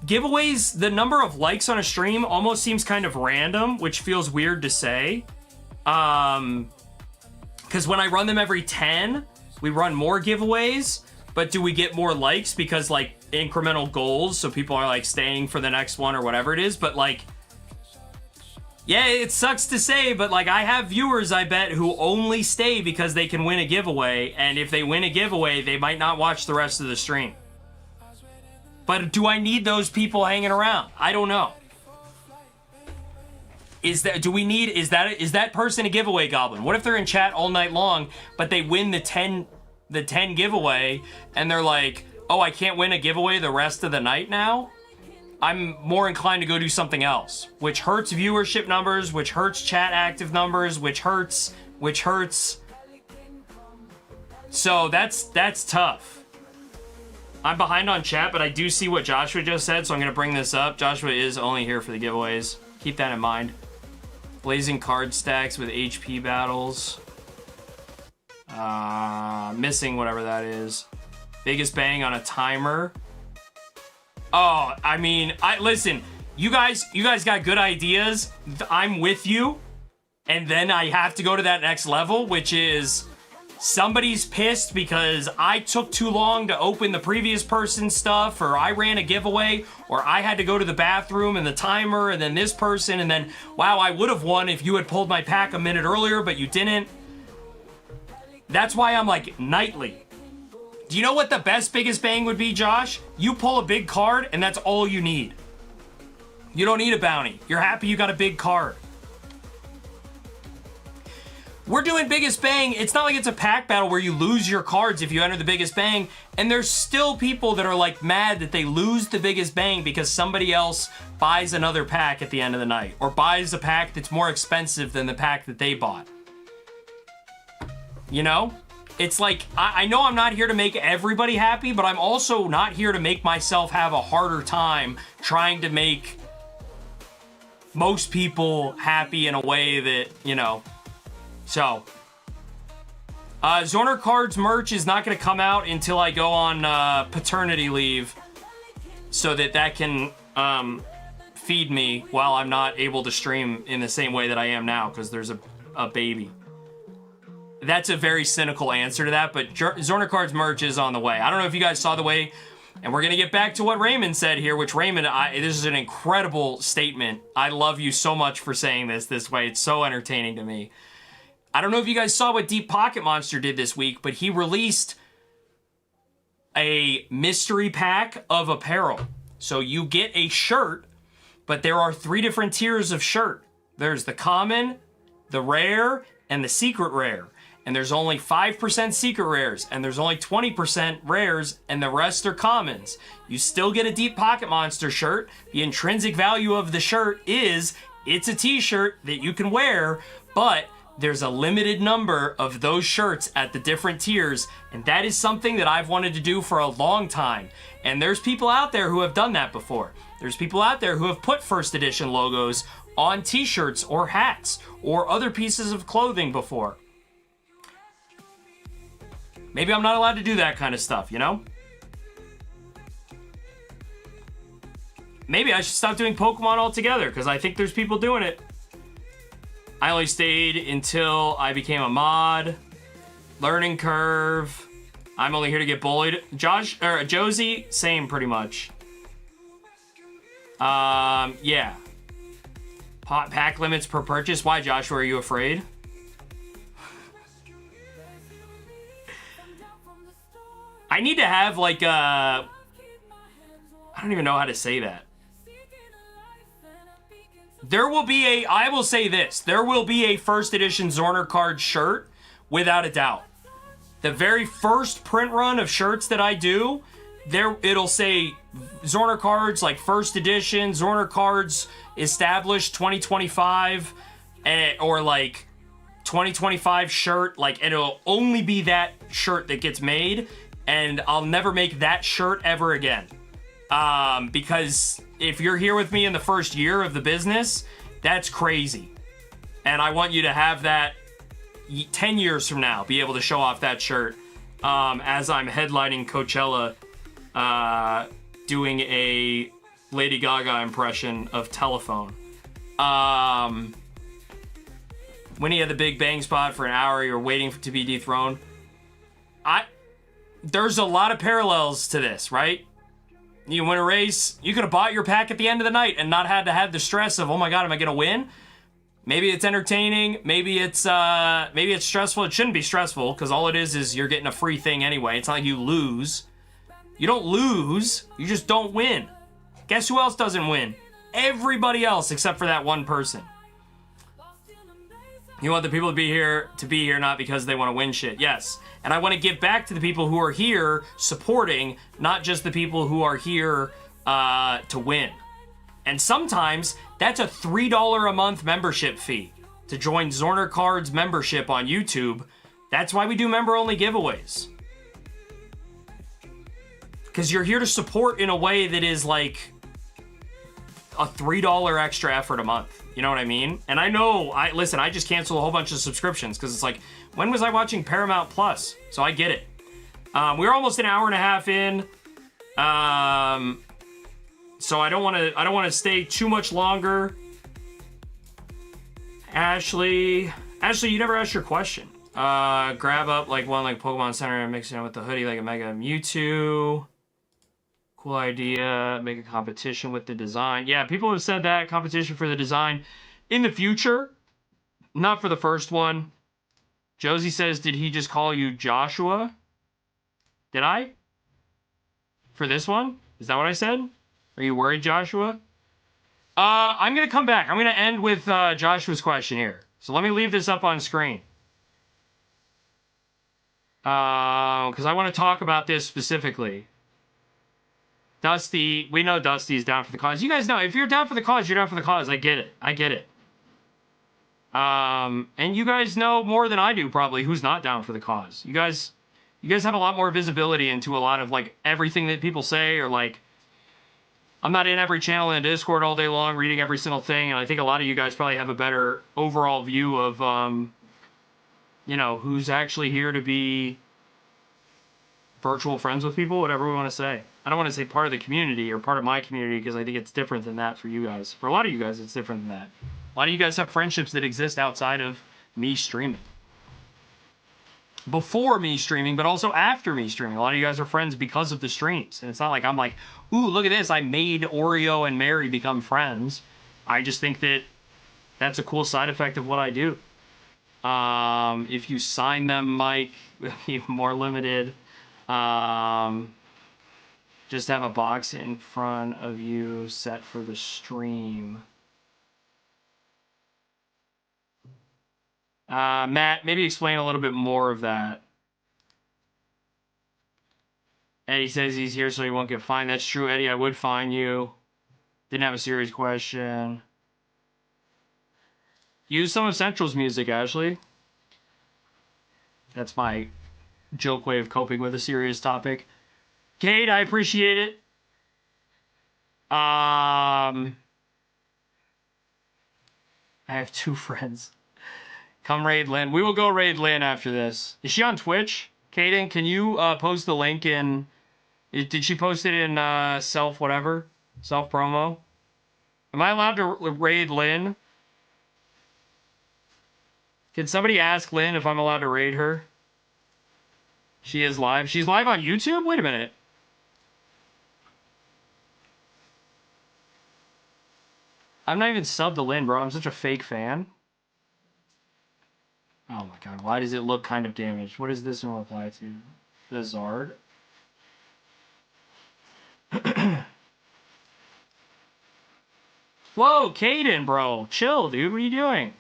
giveaways, the number of likes on a stream almost seems kind of random, which feels weird to say. Because when I run them every 10, we run more giveaways, but do we get more likes because, like, incremental goals, so people are, like, staying for the next one or whatever it is, but, like, yeah, it sucks to say, but, like, I have viewers, I bet, who only stay because they can win a giveaway, and if they win a giveaway, they might not watch the rest of the stream. But do I need those people hanging around? I don't know. Is that person a giveaway goblin? What if they're in chat all night long, but they win the 10 giveaway, and they're like, oh, I can't win a giveaway the rest of the night now? I'm more inclined to go do something else, which hurts viewership numbers, which hurts chat active numbers, which hurts. So that's tough. I'm behind on chat, but I do see what Joshua just said, so I'm going to bring this up. Joshua is only here for the giveaways. Keep that in mind. Blazing card stacks with HP battles. Missing whatever that is. Biggest bang on a timer. Oh, I mean, listen, you guys got good ideas. I'm with you. And then I have to go to that next level, which is somebody's pissed because I took too long to open the previous person's stuff, or I ran a giveaway, or I had to go to the bathroom and the timer, and then this person, and then, wow, I would have won if you had pulled my pack a minute earlier, but you didn't. That's why I'm like, nightly. Do you know what the best biggest bang would be, Josh? You pull a big card, and that's all you need. You don't need a bounty. You're happy you got a big card. We're doing biggest bang. It's not like it's a pack battle where you lose your cards if you enter the biggest bang. And there's still people that are like mad that they lose the biggest bang because somebody else buys another pack at the end of the night, or buys a pack that's more expensive than the pack that they bought. You know? It's like, I know I'm not here to make everybody happy, but I'm also not here to make myself have a harder time trying to make most people happy in a way that, you know. So, Zorner Cards merch is not going to come out until I go on paternity leave, so that can feed me while I'm not able to stream in the same way that I am now, because there's a baby. That's a very cynical answer to that, but Zorner Cards merch is on the way. I don't know if you guys saw the way, and we're going to get back to what Raymond said here, which Raymond, this is an incredible statement. I love you so much for saying this way. It's so entertaining to me. I don't know if you guys saw what Deep Pocket Monster did this week, but he released a mystery pack of apparel. So you get a shirt, but there are 3 different tiers of shirt. There's the common, the rare, and the secret rare. And there's only 5% secret rares, and there's only 20% rares, and the rest are commons. You still get a Deep Pocket Monster shirt. The intrinsic value of the shirt is it's a t-shirt that you can wear, but there's a limited number of those shirts at the different tiers, and that is something that I've wanted to do for a long time. And there's people out there who have done that before. There's people out there who have put first edition logos on t-shirts or hats or other pieces of clothing before. Maybe I'm not allowed to do that kind of stuff, you know? Maybe I should stop doing Pokemon altogether, because I think there's people doing it. I only stayed until I became a mod. Learning curve. I'm only here to get bullied. Josie, same pretty much. Yeah. Pack limits per purchase. Why, Joshua, are you afraid? I need to have like I don't even know how to say that. There will be a, I will say this, there will be a first edition Zorner card shirt without a doubt. The very first print run of shirts that I do, there it'll say Zorner cards like first edition, Zorner cards established 2025, or like 2025 shirt, like, and it'll only be that shirt that gets made, and I'll never make that shirt ever again. Because if you're here with me in the first year of the business, that's crazy. And I want you to have that 10 years from now, be able to show off that shirt, as I'm headlining Coachella, doing a Lady Gaga impression of Telephone. When he had the Big Bang spot for an hour, you're waiting to be dethroned. There's a lot of parallels to this, right? You win a race, you could have bought your pack at the end of the night and not had to have the stress of, oh my god, am I gonna win? Maybe it's entertaining, maybe it's stressful. It shouldn't be stressful, because all it is you're getting a free thing anyway. It's not like you lose. You don't lose, you just don't win. Guess who else doesn't win? Everybody else except for that one person. You want the people to be here not because they want to win shit. Yes. And I want to give back to the people who are here supporting, not just the people who are here to win. And sometimes that's a $3 a month membership fee to join Zorner Cards membership on YouTube. That's why we do member-only giveaways. Because you're here to support in a way that is like a $3 extra effort a month. You know what I mean? And I know, listen, I just canceled a whole bunch of subscriptions because it's like, when was I watching Paramount Plus? So I get it. We're almost an hour and a half in. So I don't want to stay too much longer. Ashley, you never asked your question. Grab up like one like Pokemon Center and mix it in with the hoodie like a Mega Mewtwo. Cool idea. Make a competition with the design. Yeah, people have said that. Competition for the design. In the future. Not for the first one. Josie says, did he just call you Joshua? Did I? For this one? Is that what I said? Are you worried, Joshua? I'm going to come back. I'm going to end with Joshua's question here. So let me leave this up on screen. Because I want to talk about this specifically. Dusty, we know Dusty's down for the cause. You guys know, if you're down for the cause, you're down for the cause. I get it. I get it. And you guys know more than I do, probably, who's not down for the cause. You guys have a lot more visibility into a lot of, like, everything that people say, or, like, I'm not in every channel in Discord all day long reading every single thing, and I think a lot of you guys probably have a better overall view of, you know, who's actually here to be virtual friends with people, whatever we want to say. I don't want to say part of the community or part of my community, because I think it's different than that for you guys. For a lot of you guys, it's different than that. A lot of you guys have friendships that exist outside of me streaming. Before me streaming, but also after me streaming. A lot of you guys are friends because of the streams. And it's not like I'm like, ooh, look at this, I made Oreo and Mary become friends. I just think that that's a cool side effect of what I do. If you sign them, Mike, will be more limited. Just have a box in front of you set for the stream. Matt, maybe explain a little bit more of that. Eddie says he's here so he won't get fined. That's true, Eddie. I would fine you. Didn't have a serious question. Use some of Central's music, Ashley. That's my joke way of coping with a serious topic. Kate, I appreciate it. I have 2 friends. Come raid Lynn. We will go raid Lynn after this. Is she on Twitch? Kaden, can you post the link in... Did she post it in self-whatever? Self-promo? Am I allowed to raid Lynn? Can somebody ask Lynn if I'm allowed to raid her? She is live. She's live on YouTube? Wait a minute. I'm not even subbed to Lynn, bro. I'm such a fake fan. Oh my god, why does it look kind of damaged? What does this one apply to? The Zard? Whoa, Caden, bro. Chill, dude. What are you doing?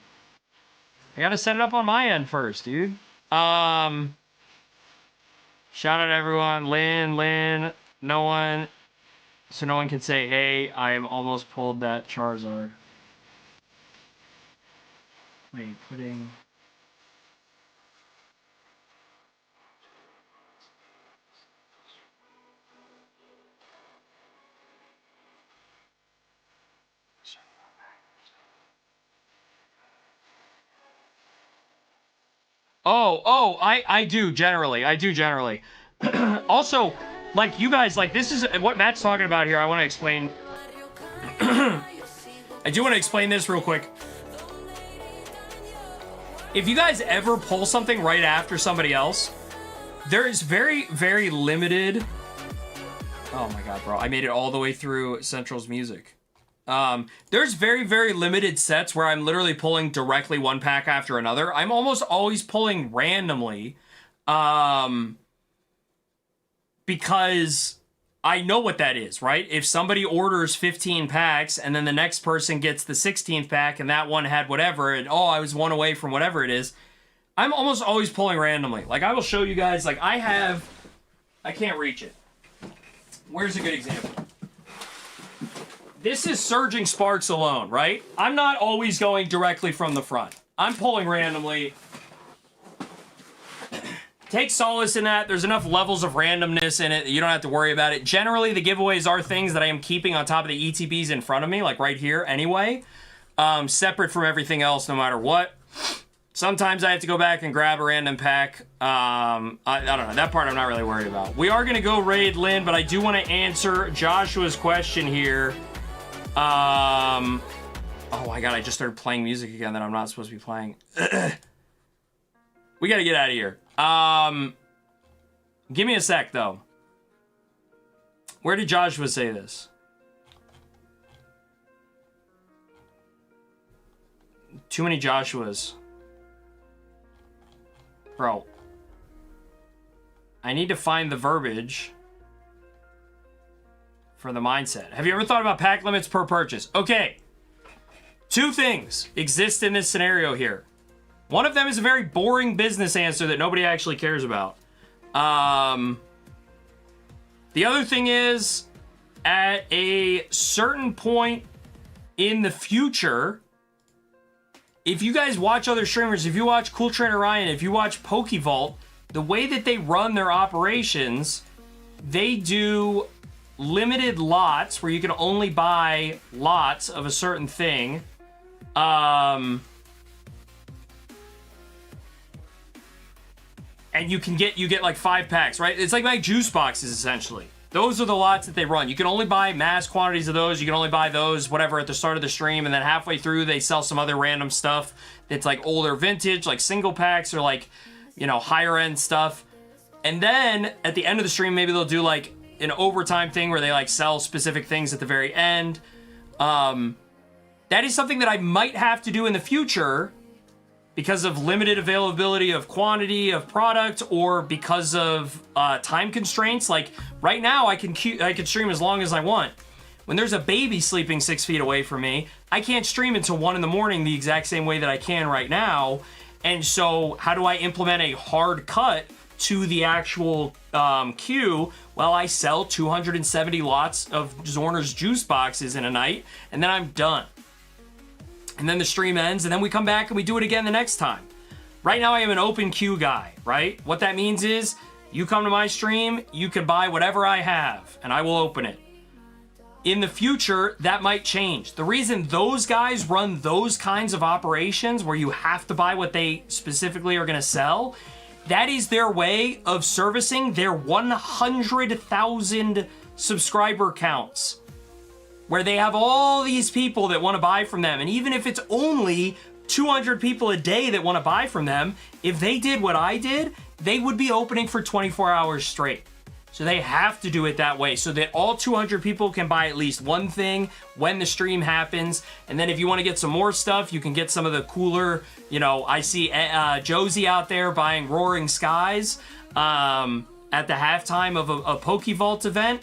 I gotta set it up on my end first, dude. Shout out to everyone. Lynn, no one. So no one can say, hey, I am almost pulled that Charizard. Wait, putting... I do generally. Also, like, you guys, like, this is what Matt's talking about here. I want to explain. I do want to explain this real quick. If you guys ever pull something right after somebody else, there is very, very limited... Oh my god, bro. I made it all the way through Central's music. There's very, very limited sets where I'm literally pulling directly one pack after another. I'm almost always pulling randomly. Because I know what that is, right? If somebody orders 15 packs and then the next person gets the 16th pack and that one had whatever, and oh, I was one away from whatever it is, I'm almost always pulling randomly. Like, I will show you guys, like, I can't reach it. Where's a good example? This is Surging Sparks alone, right? I'm not always going directly from the front. I'm pulling randomly. Take solace in that. There's enough levels of randomness in it that you don't have to worry about it. Generally, the giveaways are things that I am keeping on top of the ETBs in front of me, like right here anyway. Separate from everything else, no matter what. Sometimes I have to go back and grab a random pack. I don't know. That part I'm not really worried about. We are going to go raid Lynn, but I do want to answer Joshua's question here. Oh my god, I just started playing music again that I'm not supposed to be playing. We got to get out of here. Give me a sec, though. Where did Joshua say this? Too many Joshuas. Bro. I need to find the verbiage for the mindset. Have you ever thought about pack limits per purchase? Okay. Two things exist in this scenario here. One of them is a very boring business answer that nobody actually cares about. The other thing is, at a certain point in the future, if you guys watch other streamers, if you watch Cool Trainer Ryan, if you watch PokeVault, the way that they run their operations, they do limited lots where you can only buy lots of a certain thing. And you get like 5 packs, right? It's like juice boxes, essentially. Those are the lots that they run. You can only buy mass quantities of those. You can only buy those, whatever, at the start of the stream. And then halfway through, they sell some other random stuff that's like older vintage, like single packs or like, you know, higher end stuff. And then at the end of the stream, maybe they'll do like an overtime thing where they like sell specific things at the very end. That is something that I might have to do in the future because of limited availability of quantity of product or because of time constraints. Like right now I can stream as long as I want. When there's a baby sleeping 6 feet away from me, I can't stream until 1 in the morning the exact same way that I can right now. And so how do I implement a hard cut to the actual queue? Well, I sell 270 lots of Zorner's juice boxes in a night, and then I'm done. And then the stream ends, and then we come back and we do it again the next time. Right now, I am an open queue guy, right? What that means is, you come to my stream, you can buy whatever I have, and I will open it. In the future, that might change. The reason those guys run those kinds of operations, where you have to buy what they specifically are going to sell, that is their way of servicing their 100,000 subscriber counts, where they have all these people that want to buy from them. And even if it's only 200 people a day that want to buy from them, if they did what I did, they would be opening for 24 hours straight. So they have to do it that way so that all 200 people can buy at least one thing when the stream happens. And then if you want to get some more stuff, you can get some of the cooler, you know, I see Josie out there buying Roaring Skies at the halftime of a PokeVault event.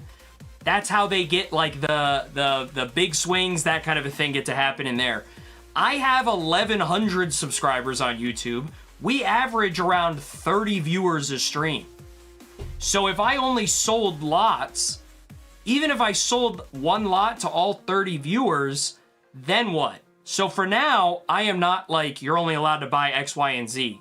That's how they get like the big swings, that kind of a thing get to happen in there. I have 1,100 subscribers on YouTube. We average around 30 viewers a stream. So if I only sold lots, even if I sold one lot to all 30 viewers, then what? So for now, I am not like, you're only allowed to buy X, Y, and Z.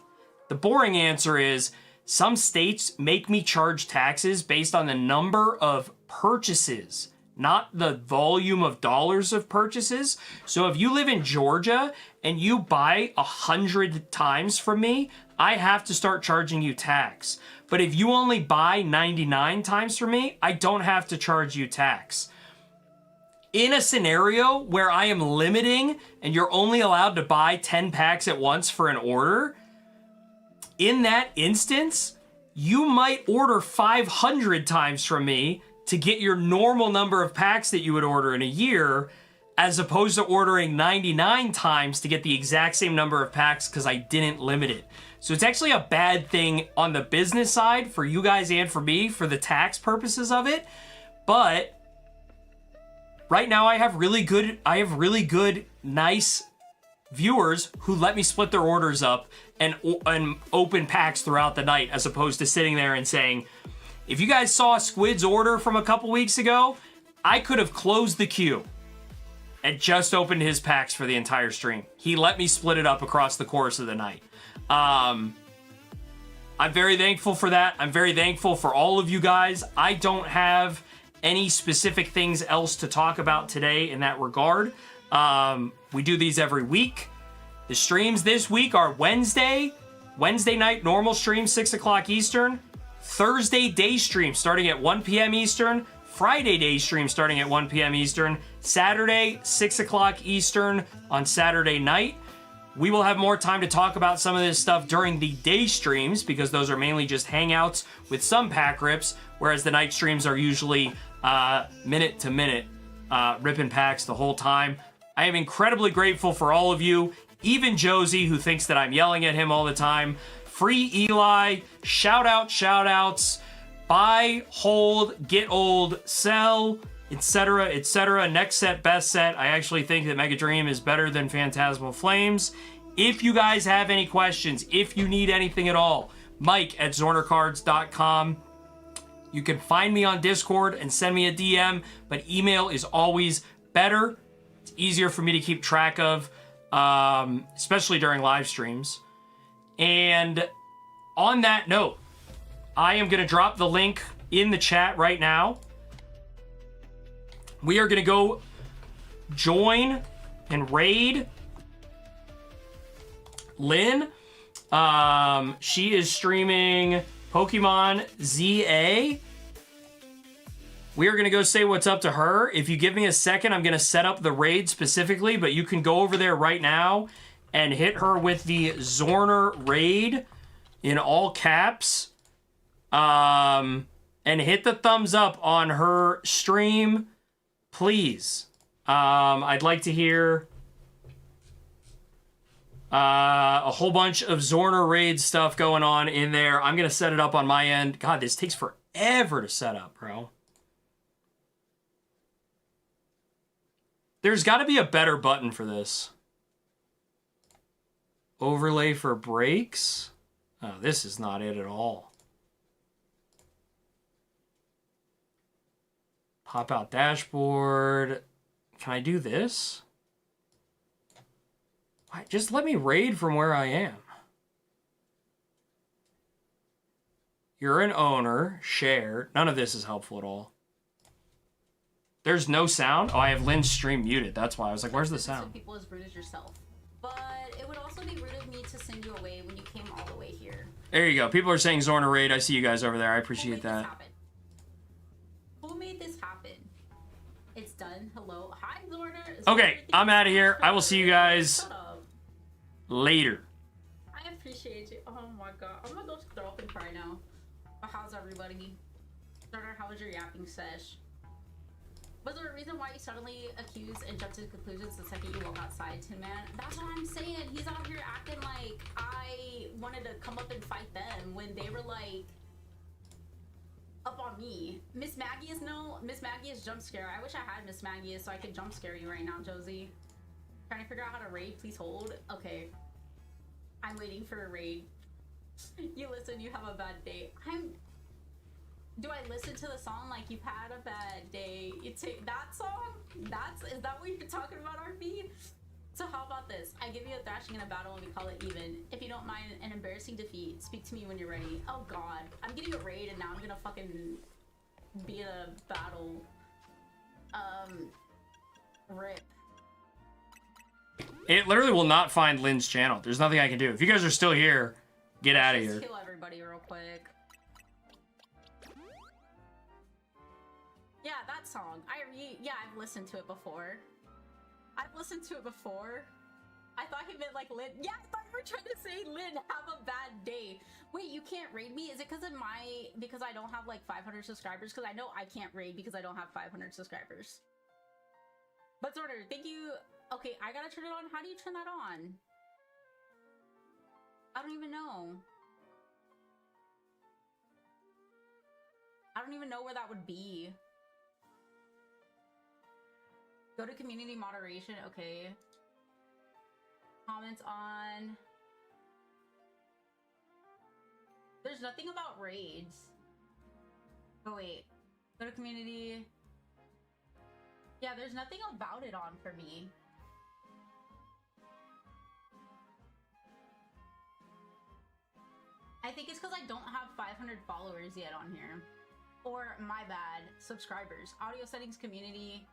The boring answer is, some states make me charge taxes based on the number of purchases, not the volume of dollars of purchases. So if you live in Georgia and you buy 100 times from me, I have to start charging you tax. But if you only buy 99 times from me, I don't have to charge you tax. In a scenario where I am limiting and you're only allowed to buy 10 packs at once for an order, in that instance, you might order 500 times from me to get your normal number of packs that you would order in a year, as opposed to ordering 99 times to get the exact same number of packs because I didn't limit it. So it's actually a bad thing on the business side for you guys and for me for the tax purposes of it. But right now I have really good, nice viewers who let me split their orders up and open packs throughout the night, as opposed to sitting there and saying, if you guys saw Squid's order from a couple weeks ago, I could have closed the queue and just opened his packs for the entire stream. He let me split it up across the course of the night. I'm very thankful for that. I'm very thankful for all of you guys. I don't have any specific things else to talk about today in that regard. We do these every week. The streams this week are Wednesday night normal stream, 6 o'clock Eastern. Thursday day stream starting at 1 p.m. Eastern. Friday day stream starting at 1 p.m. Eastern. Saturday, 6 o'clock Eastern on Saturday night. We will have more time to talk about some of this stuff during the day streams, because those are mainly just hangouts with some pack rips, whereas the night streams are usually minute to minute, ripping packs the whole time. I am incredibly grateful for all of you, even Josie, who thinks that I'm yelling at him all the time. Free Eli, shout outs, buy, hold, get old, sell, etc., etc. Next set, best set. I actually think that Mega Dream is better than Phantasmal Flames. If you guys have any questions, if you need anything at all, Mike@zornercards.com. You can find me on Discord and send me a DM, but email is always better. It's easier for me to keep track of, especially during live streams. And on that note, I am going to drop the link in the chat right now. We are going to go join and raid Lynn. She is streaming Pokemon ZA. We are going to go say what's up to her. If you give me a second, I'm going to set up the raid specifically, but you can go over there right now and hit her with the Zorner raid in all caps. And hit the thumbs up on her stream, please. I'd like to hear a whole bunch of Zorner raid stuff going on in there. I'm going to set it up on my end. God, this takes forever to set up, bro. There's got to be a better button for this. Overlay for breaks? Oh, this is not it at all. Pop out dashboard. Can I do this? Just let me raid from where I am. You're an owner. Share. None of this is helpful at all. There's no sound? Oh, I have Lynn's stream muted. That's why. I was like, where's the sound? People as rude as yourself. But it would also be rude of me to send you away when you came all the way here. There you go. People are saying Zorner raid. I see you guys over there. I appreciate that. Who made this happen? It's done. Hello. Hi, Zorner. Okay, I'm out of here. I will see you guys later. I appreciate you. Oh my god. I'm gonna go throw up and cry now. But how's everybody? Zorner, how was your yapping sesh? Was there a reason why you suddenly accused and jumped to conclusions the second you walk outside, Tin Man? That's what I'm saying. He's out here acting like I wanted to come up and fight them when they were like up on me. Miss Maggie is jump scare. I wish I had Miss Maggie so I could jump scare you right now, Josie. Trying to figure out how to raid, please hold. Okay. I'm waiting for a raid. You listen, you have a bad day. Do I listen to the song like you've had a bad day? You take that song? Is that what you're talking about, RP? So how about this? I give you a thrashing in a battle and we call it even. If you don't mind an embarrassing defeat, speak to me when you're ready. Oh god. I'm getting a raid and now I'm gonna fucking be in a battle. Rip. It literally will not find Lynn's channel. There's nothing I can do. If you guys are still here, get out of here. Kill everybody real quick. Yeah, that song. I've listened to it before. I thought he meant like Lynn. Yeah, I thought you were trying to say Lynn, have a bad day. Wait, you can't raid me? Is it because I don't have like 500 subscribers? Because I know I can't raid because I don't have 500 subscribers. But Zorder, thank you. Okay, I gotta turn it on. How do you turn that on? I don't even know. I don't even know where that would be. Go to community moderation, okay. Comments on. There's nothing about raids. Oh wait, go to community. Yeah, there's nothing about it on for me. I think it's because I don't have 500 followers yet on here. Or, my bad, subscribers. Audio settings, community.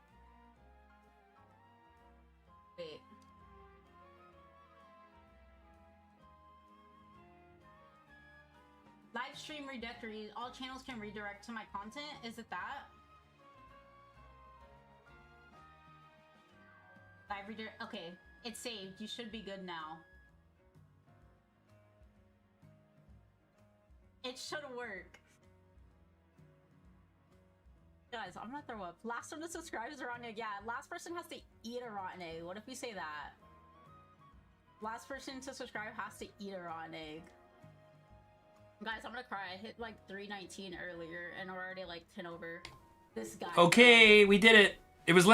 Wait. Live stream redirectory. All channels can redirect to my content. Is it that? Live redirect. Okay, it's saved. You should be good now. It should work. Guys, I'm gonna throw up. Last one to subscribe is a rotten egg. Yeah, last person has to eat a rotten egg. What if we say that? Last person to subscribe has to eat a rotten egg. Guys, I'm gonna cry. I hit like 319 earlier and we're already like 10 over. This guy. Okay, we did it. It was